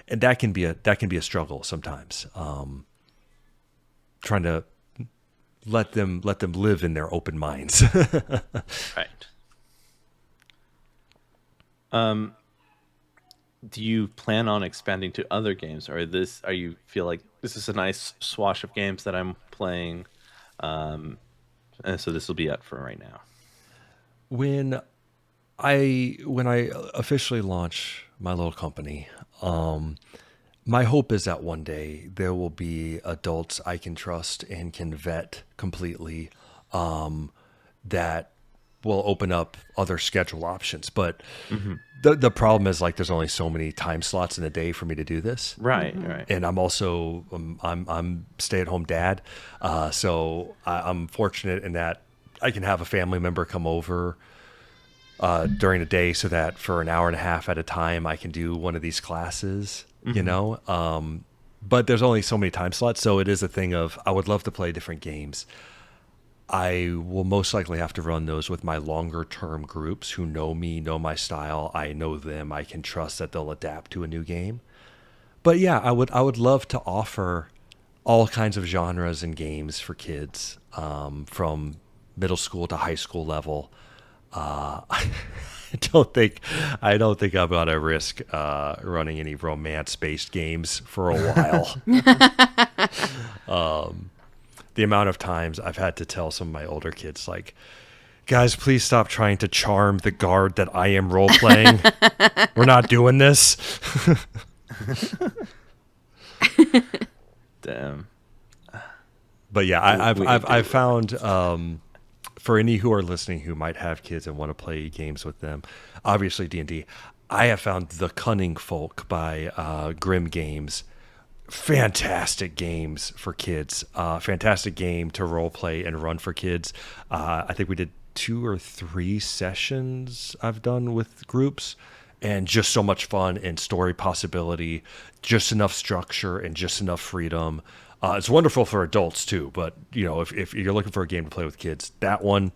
And that can be a struggle sometimes. Trying to let them live in their open minds. Right. Do you plan on expanding to other games, or are you feel like this is a nice swash of games that I'm playing, and so this will be it for right now? When I officially launch my little company, my hope is that one day there will be adults I can trust and can vet completely, that will open up other schedule options. But the problem is, like, there's only so many time slots in a day for me to do this. Right, right. And I'm also I'm stay-at-home dad, so I'm fortunate in that I can have a family member come over during the day, so that for an hour and a half at a time I can do one of these classes. But there's only so many time slots, so it is a thing of, I would love to play different games. I will most likely have to run those with my longer term groups who know me, know my style. I know them. I can trust that they'll adapt to a new game. But yeah, I would love to offer all kinds of genres and games for kids, from middle school to high school level. I don't think I'm gonna risk running any romance based games for a while. The amount of times I've had to tell some of my older kids, like, guys, please stop trying to charm the guard that I am role playing. We're not doing this. Damn. But yeah, I've found, for any who are listening who might have kids and want to play games with them, obviously D&D, I have found The Cunning Folk by Grim Games. Fantastic games for kids. Fantastic game to role play and run for kids. I think we did 2 or 3 sessions I've done with groups, and just so much fun and story possibility, just enough structure and just enough freedom. It's wonderful for adults too, but if you're looking for a game to play with kids, that one,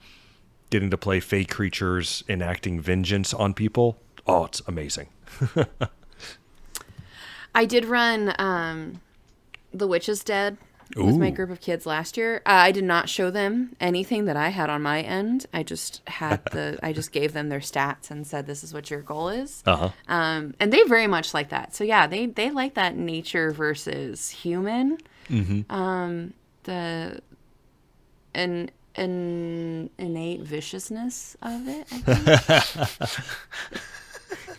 getting to play fake creatures enacting vengeance on people, oh, it's amazing. I did run The Witch is Dead with my group of kids last year. I did not show them anything that I had on my end. I just gave them their stats and said, this is what your goal is. And they very much like that. So yeah, they like that nature versus human. The innate viciousness of it, I think.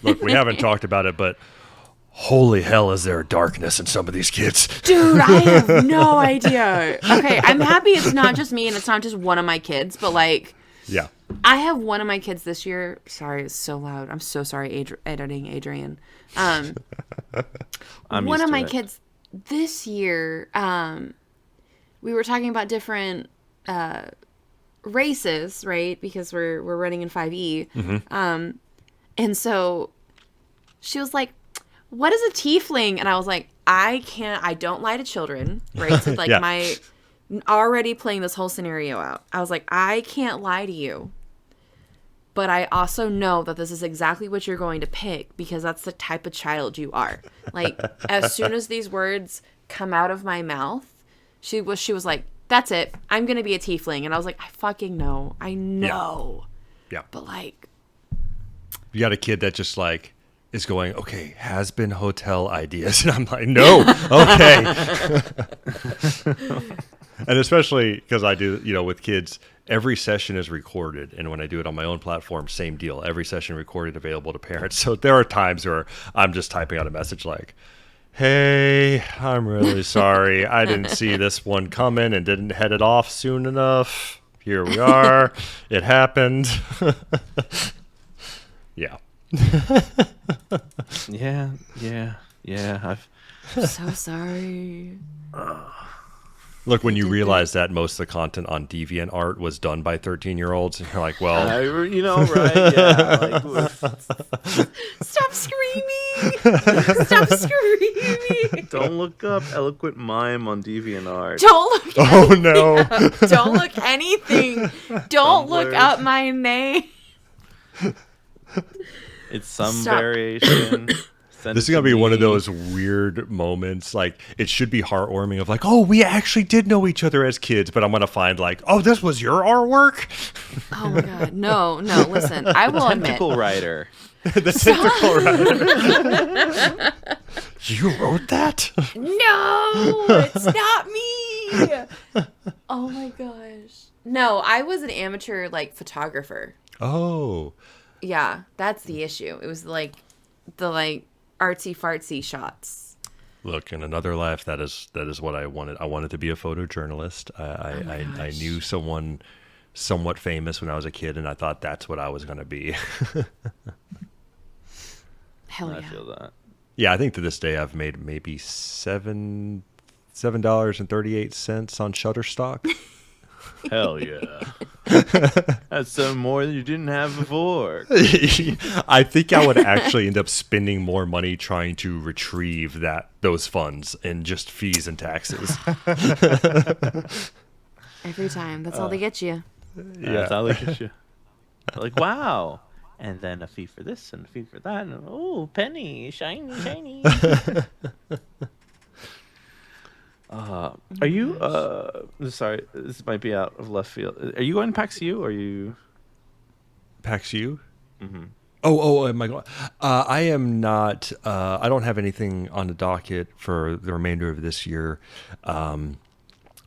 Look, we haven't talked about it, but holy hell, is there a darkness in some of these kids? Dude, I have no idea. Okay, I'm happy it's not just me and it's not just one of my kids, but like, yeah, I have one of my kids this year. Sorry, it's so loud. I'm so sorry, editing Adrian. One of my kids this year, we were talking about different races, right? Because we're running in 5e. And so she was like, what is a tiefling? And I was like, I don't lie to children, right? So like my already playing this whole scenario out. I was like, I can't lie to you. But I also know that this is exactly what you're going to pick because that's the type of child you are. Like, as soon as these words come out of my mouth, she was like, that's it. I'm going to be a tiefling. And I was like, I fucking know. I know. Yeah. But like, you got a kid that just like is going, okay, has been hotel ideas. And I'm like, no, okay. And especially because I do, with kids, every session is recorded. And when I do it on my own platform, same deal. Every session recorded, available to parents. So there are times where I'm just typing out a message like, hey, I'm really sorry. I didn't see this one coming and didn't head it off soon enough. Here we are. It happened. Yeah. Yeah. I'm so sorry. Look, when you realize that most of the content on DeviantArt was done by 13-year-olds, and you're like, well, right? Yeah. Stop screaming! Stop screaming! Don't look up eloquent mime on DeviantArt. Don't look. oh no. Up. Don't look anything. Don't look up my name. It's some Stop. variation. This is going to be one of those weird moments. Like, it should be heartwarming of like, oh, we actually did know each other as kids, but I'm going to find like, oh, this was your artwork? Oh my God. No, listen. I will admit. Tentacle writer. The tentacle writer. You wrote that? No, it's not me. Oh my gosh. No, I was an amateur like photographer. Oh. Yeah, that's the issue. It was like the artsy fartsy shots. Look, in another life, that is what I wanted. I wanted to be a photojournalist. I knew someone somewhat famous when I was a kid, and I thought that's what I was going to be. Hell yeah. I feel that. Yeah, I think to this day I've made maybe $7.38 on Shutterstock. Hell yeah. That's some more than you didn't have before. I think I would actually end up spending more money trying to retrieve those funds in just fees and taxes. Every time. That's all they get you. Yeah. That's how they get you. Like, wow. And then a fee for this and a fee for that. And, oh, penny. Shiny. Are you, sorry, this might be out of left field. Are you going to PAX U or are you? PAX U? Mm-hmm. Oh, am I going? I am not. I don't have anything on the docket for the remainder of this year. I've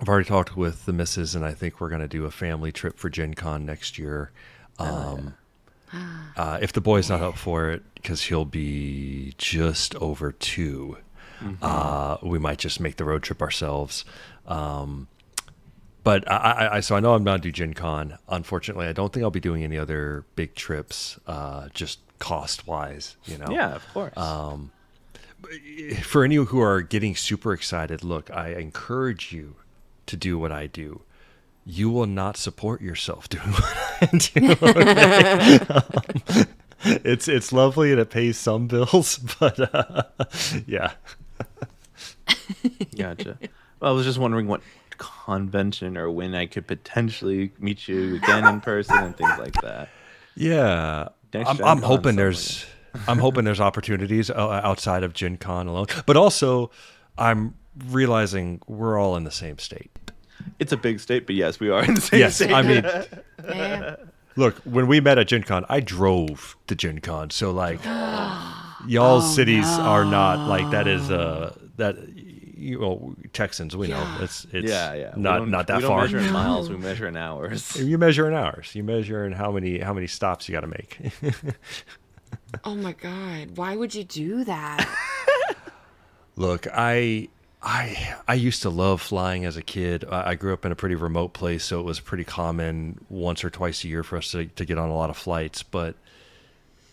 already talked with the missus, and I think we're going to do a family trip for Gen Con next year. If the boy's not up for it, because he'll be just over 2. Mm-hmm. We might just make the road trip ourselves. But so I know I'm not do Gen Con. Unfortunately, I don't think I'll be doing any other big trips, just cost wise, Yeah, of course. For any who are getting super excited, look, I encourage you to do what I do. You will not support yourself doing what I do. It's lovely and it pays some bills, but yeah. Gotcha. Well, I was just wondering what convention or when I could potentially meet you again in person and things like that. Yeah, I'm hoping there's opportunities outside of Gen Con alone, but also I'm realizing we're all in the same state. It's a big state, but yes, we are in the same state. I mean, Yeah. look, when we met at Gen Con, I drove to Gen Con, so like y'all's cities are not like that. Is that Texans, we know it's not that far. We don't measure in miles, we measure in hours. You measure in hours. You measure in how many stops you got to make. Oh my God. Why would you do that? Look, I used to love flying as a kid. I grew up in a pretty remote place, so it was pretty common once or twice a year for us to get on a lot of flights. But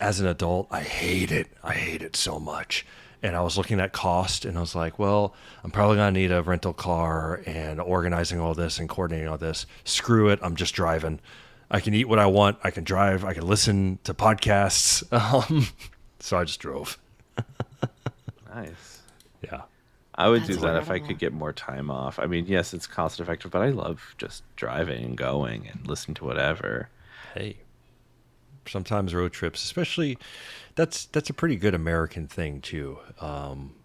as an adult, I hate it. I hate it so much. And I was looking at cost, and I was like, well, I'm probably going to need a rental car and organizing all this and coordinating all this. Screw it. I'm just driving. I can eat what I want. I can drive. I can listen to podcasts. So I just drove. Nice. Yeah. I would That's do that if I incredible. could get more time off. I mean, yes, it's cost effective, but I love just driving and going and listening to whatever. Hey, sometimes road trips, especially, that's a pretty good American thing too.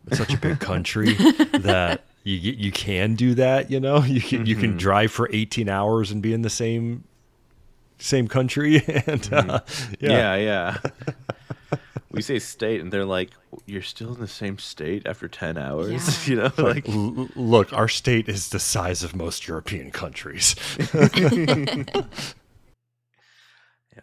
It's such a big country that you can do that. You can drive for 18 hours and be in the same country. And Yeah. We say state, and they're like, "You're still in the same state after 10 hours." Yeah. Like Look, our state is the size of most European countries. Yeah,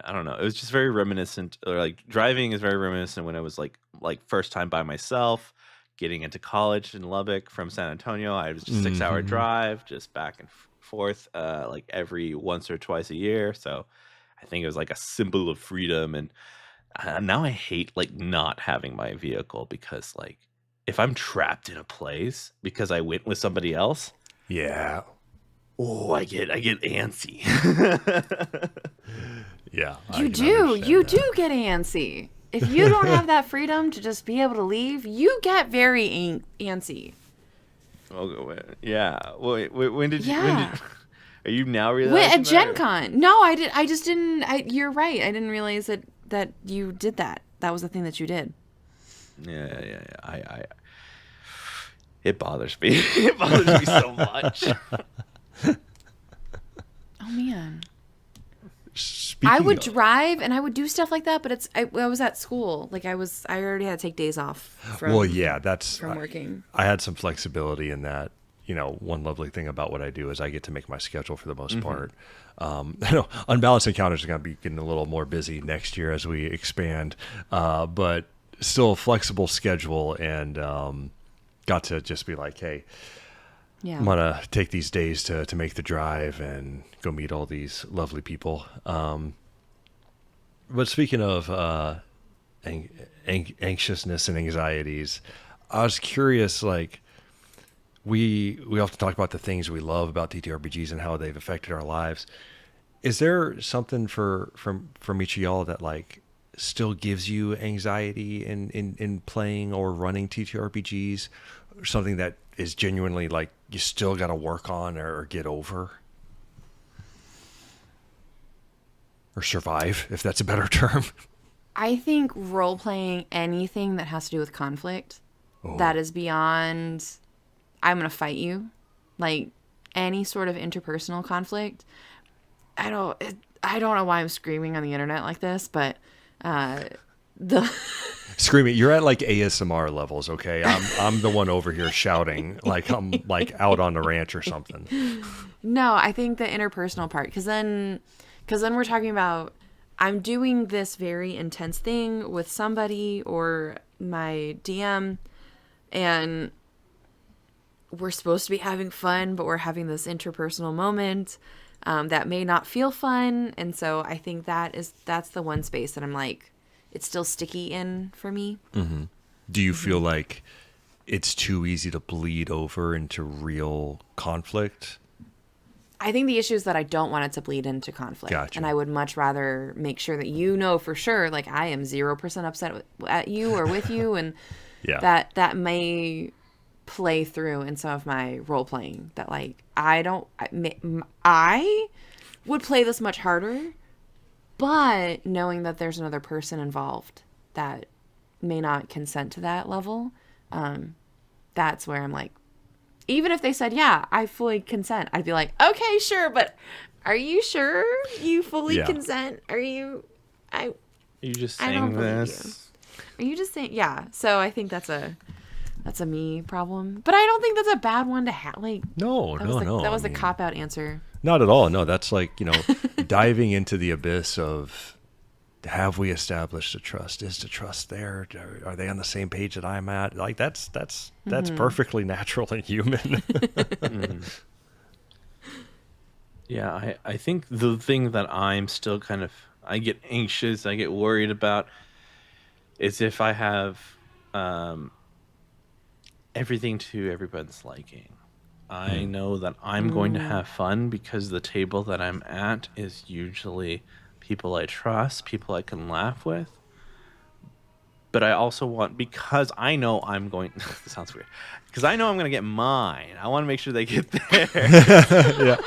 I don't know. It was just very reminiscent, or like driving is very reminiscent when I was like first time by myself, getting into college in Lubbock from San Antonio. I was just 6-hour drive, just back and forth, like every once or twice a year. So I think it was like a symbol of freedom. And now I hate like not having my vehicle, because like if I'm trapped in a place because I went with somebody else, Yeah. Oh, I get antsy. Yeah. I You can do. understand You that. do get antsy. If you don't have that freedom to just be able to leave, you get very antsy. Yeah. When did you? When did? Yeah. Are you now At realizing that? Gen Con. No, I did. I just didn't. You're right. I didn't realize that you did that. That was the thing that you did. Yeah. It bothers me. It bothers me so much. Oh man. I Speaking would of, drive and I would do stuff like that, but I was at school. Like I already had to take days off well, from yeah, that's working. I had some flexibility in that. One lovely thing about what I do is I get to make my schedule for the most part. Unbalanced Encounters are going to be getting a little more busy next year as we expand, but still a flexible schedule, and got to just be like, hey, Yeah. I'm gonna take these days to make the drive and go meet all these lovely people. But speaking of anxiousness and anxieties, I was curious. Like we often talk about the things we love about TTRPGs and how they've affected our lives. Is there something from each of y'all that like still gives you anxiety in playing or running TTRPGs? Something that is genuinely like you still got to work on or get over or survive, if that's a better term. I think role playing anything that has to do with conflict that is beyond I'm going to fight you, like any sort of interpersonal conflict. I don't know why I'm screaming on the internet like this, but the Screaming, you're at like ASMR levels, okay? I'm the one over here shouting like I'm like out on the ranch or something. No, I think the interpersonal part, because then we're talking about I'm doing this very intense thing with somebody or my DM, and we're supposed to be having fun, but we're having this interpersonal moment that may not feel fun, and so I think that's the one space that I'm like, it's still sticky in for me. Do you feel like it's too easy to bleed over into real conflict? I think the issue is that I don't want it to bleed into conflict. Gotcha. And I would much rather make sure that you know for sure, like I am 0% upset at you or with you. And Yeah. that may play through in some of my role playing, that like, I would play this much harder, but knowing that there's another person involved that may not consent to that level, that's where I'm like, even if they said, yeah, I fully consent, I'd be like, okay, sure, but are you sure you fully Yeah. consent? Are you, Are you just I don't saying believe this? are you just saying, yeah. So I think that's a me problem, but I don't think that's a bad one to have. Like, No. that was the cop out answer. Not at all. No, that's like, diving into the abyss of, have we established a trust? Is the trust there? Are they on the same page that I'm at? Like that's perfectly natural and human. Yeah, I think the thing that I'm still I get anxious, I get worried about is if I have everything to everyone's liking. I know that I'm going to have fun because the table that I'm at is usually people I trust, people I can laugh with. But I also want, because I know I'm going, this sounds weird, because I know I'm going to get mine. I want to make sure they get there. Yeah.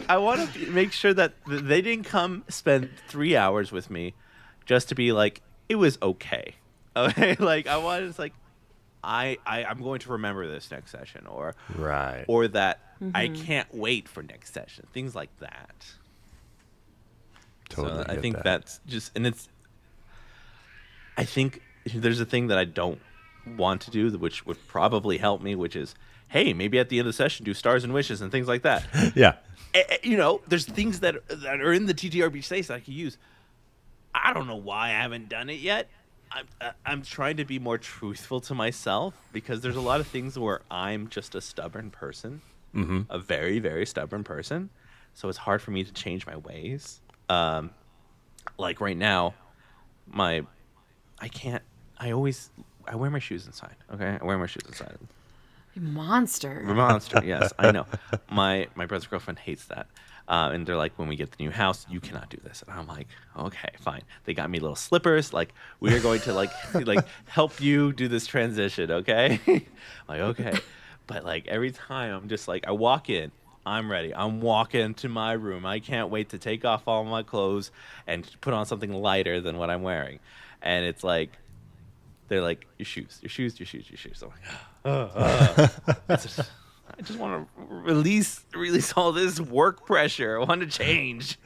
I want to make sure that they didn't come spend 3 hours with me just to be like, it was okay. Okay, like I wanted to like, I'm going to remember this next session, Right. or that I can't wait for next session, things like that. Totally. So I get think that. that's just, and I think there's a thing that I don't want to do, which would probably help me, which is, hey, maybe at the end of the session do stars and wishes and things like that. Yeah. There's things that are in the TTRPG space that I could use. I don't know why I haven't done it yet. I'm trying to be more truthful to myself, because there's a lot of things where I'm just a stubborn person, a very, very stubborn person. So it's hard for me to change my ways. Like right now, I wear my shoes inside. Okay, I wear my shoes inside. Monster. Monster, yes, I know. My brother's girlfriend hates that. And they're like, when we get the new house, you cannot do this. And I'm like, okay, fine. They got me little slippers. Like, we are going to like help you do this transition, okay? Like, okay. But like every time I'm just like, I walk in, I'm ready. I'm walking to my room. I can't wait to take off all my clothes and put on something lighter than what I'm wearing. And it's like, they're like, your shoes, your shoes, your shoes, your shoes. I'm like, I just want to release all this work pressure. I want to change.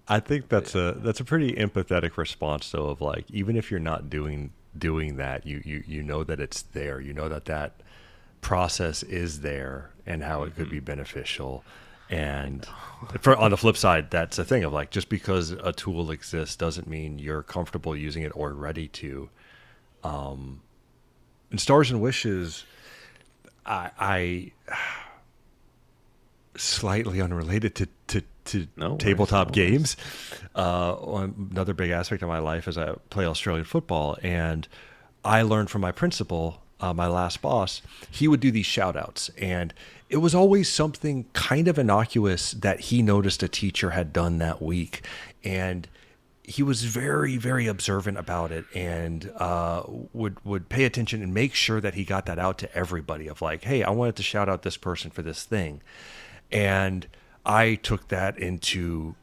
I think that's a pretty empathetic response though, of like, even if you're not doing that, you know that it's there. You know that process is there and how it could be beneficial. And on the flip side, that's a thing of like, just because a tool exists doesn't mean you're comfortable using it or ready to. In Stars and Wishes, I slightly unrelated to No tabletop worries, no games. Another big aspect of my life is I play Australian football, and I learned from my principal, my last boss. He would do these shout outs, and it was always something kind of innocuous that he noticed a teacher had done that week, and he was very, very observant about it, and would pay attention and make sure that he got that out to everybody of like, hey, I wanted to shout out this person for this thing. And I took that into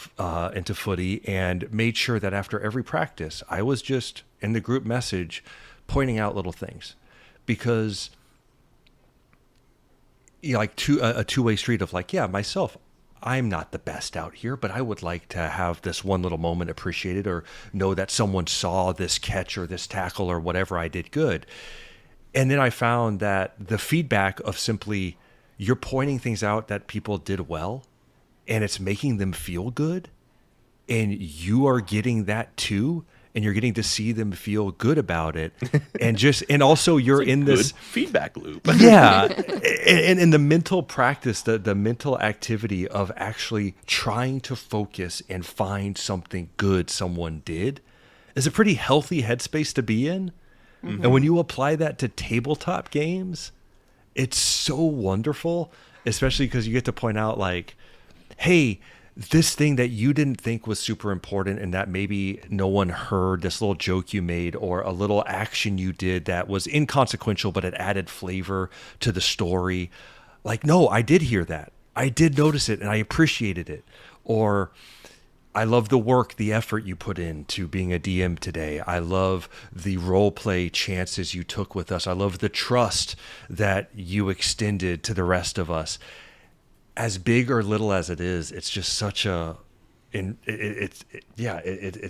footy and made sure that after every practice, I was just in the group message pointing out little things, because like a two-way street of like, yeah, myself, I'm not the best out here, but I would like to have this one little moment appreciated, or know that someone saw this catch or this tackle or whatever I did good. And then I found that the feedback of simply, you're pointing things out that people did well, and it's making them feel good, and you are getting that too, and you're getting to see them feel good about it, and also you're in this feedback loop. Yeah, and the mental practice, the mental activity of actually trying to focus and find something good someone did is a pretty healthy headspace to be in. Mm-hmm. And when you apply that to tabletop games, it's so wonderful, especially because you get to point out like, hey, this thing that you didn't think was super important and that maybe no one heard, this little joke you made or a little action you did that was inconsequential, but it added flavor to the story. Like, no, I did hear that. I did notice it and I appreciated it. Or I love the work, the effort you put into being a DM today. I love the role play chances you took with us. I love the trust that you extended to the rest of us. As big or little as it is, it's just such it's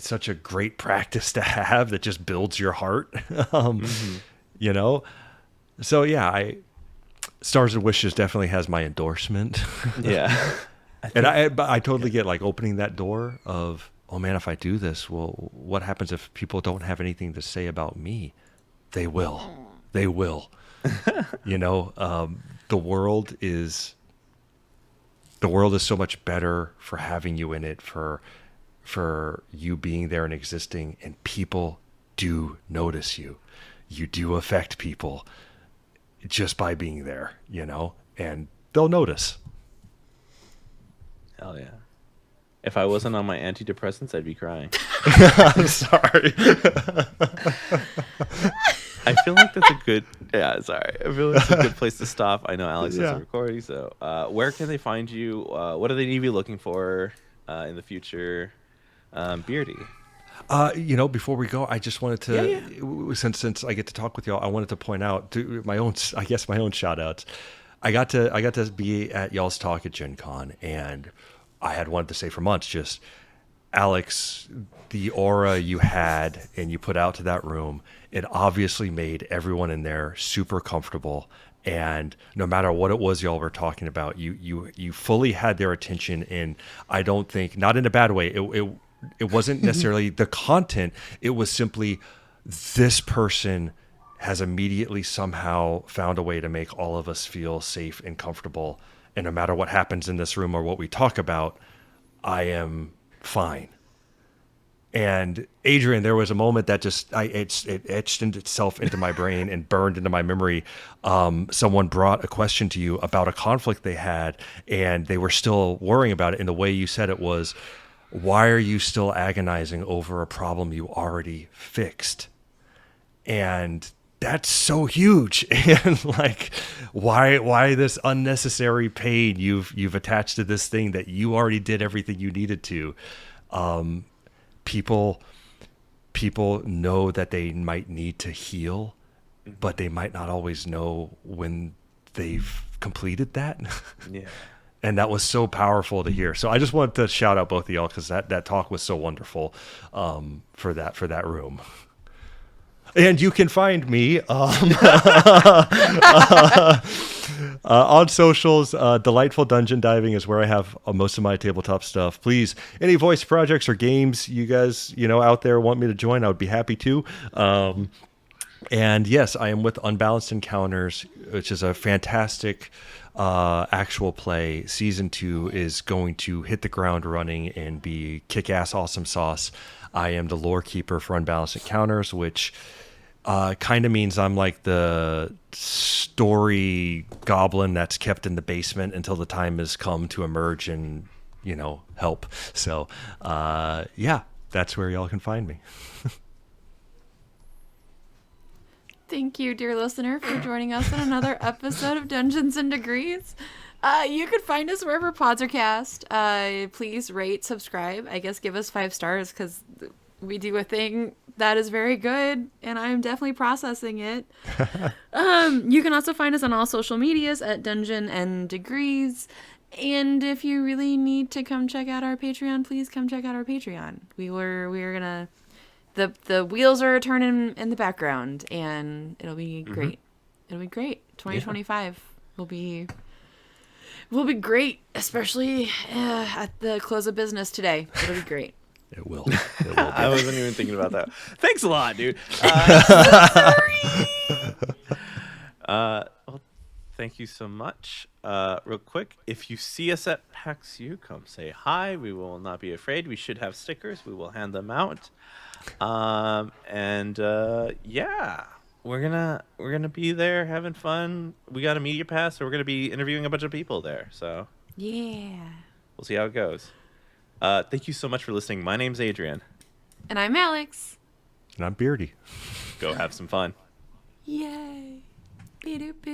such a great practice to have that just builds your heart. You know? So yeah, Stars and Wishes definitely has my endorsement. Yeah. And I totally get like opening that door of, oh man, if I do this, well, what happens if people don't have anything to say about me? They will. You know, the world is so much better for having you in it, for you being there and existing, and people do notice you. You do affect people just by being there, you know, and they'll notice. Hell yeah. If I wasn't on my antidepressants, I'd be crying. I'm sorry. I feel like that's a good. Yeah, sorry. I feel like it's a good place to stop. I know Alex is recording, so where can they find you? What do they need to be looking for in the future? Beardy. You know, before we go, I just wanted to, since I get to talk with y'all, I wanted to point out my own shout outs. I got to be at y'all's talk at Gen Con, and I had wanted to say for months, just Alex, the aura you had and you put out to that room, it obviously made everyone in there super comfortable. And no matter what it was y'all were talking about, you fully had their attention. And I don't think, not in a bad way, it wasn't necessarily the content. It was simply, this person has immediately somehow found a way to make all of us feel safe and comfortable. And no matter what happens in this room or what we talk about, I am fine. And Adrian, there was a moment that it etched itself into my brain and burned into my memory. Someone brought a question to you about a conflict they had, and they were still worrying about it. And the way you said it was, "Why are you still agonizing over a problem you already fixed?" And that's so huge. And like, why this unnecessary pain you've attached to this thing that you already did everything you needed to? People know that they might need to heal, but they might not always know when they've completed that. Yeah. And that was so powerful to hear. So I just wanted to shout out both of y'all because that talk was so wonderful for that room. And you can find me on socials. Delightful Dungeon Diving is where I have most of my tabletop stuff. Please, any voice projects or games you guys out there want me to join, I would be happy to. And yes, I am with Unbalanced Encounters, which is a fantastic actual play. Season 2 is going to hit the ground running and be kick-ass awesome sauce. I am the lore keeper for Unbalanced Encounters, which kind of means I'm like the story goblin that's kept in the basement until the time has come to emerge and, help. So, yeah, that's where y'all can find me. Thank you, dear listener, for joining us on another episode of Dungeons and Degrees. You can find us wherever pods are cast. Please rate, subscribe. I guess give us 5 stars because we do a thing that is very good, and I'm definitely processing it. You can also find us on all social medias at Dungeon and Degrees. And if you really need to come check out our Patreon, please come check out our Patreon. We're gonna the wheels are turning in the background, and it'll be great. It'll be great. 2025 will be great, especially at the close of business today. It'll be great. It will. I wasn't even thinking about that. Thanks a lot, dude. Well, thank you so much. Real quick, if you see us at PAX U, come say hi. We will not be afraid. We should have stickers. We will hand them out. Yeah, we're gonna be there having fun. We got a media pass, so we're gonna be interviewing a bunch of people there. So Yeah. we'll see how it goes. Thank you so much for listening. My name's Adrian. And I'm Alex. And I'm Beardy. Go have some fun. Yay. Be-doop-boo.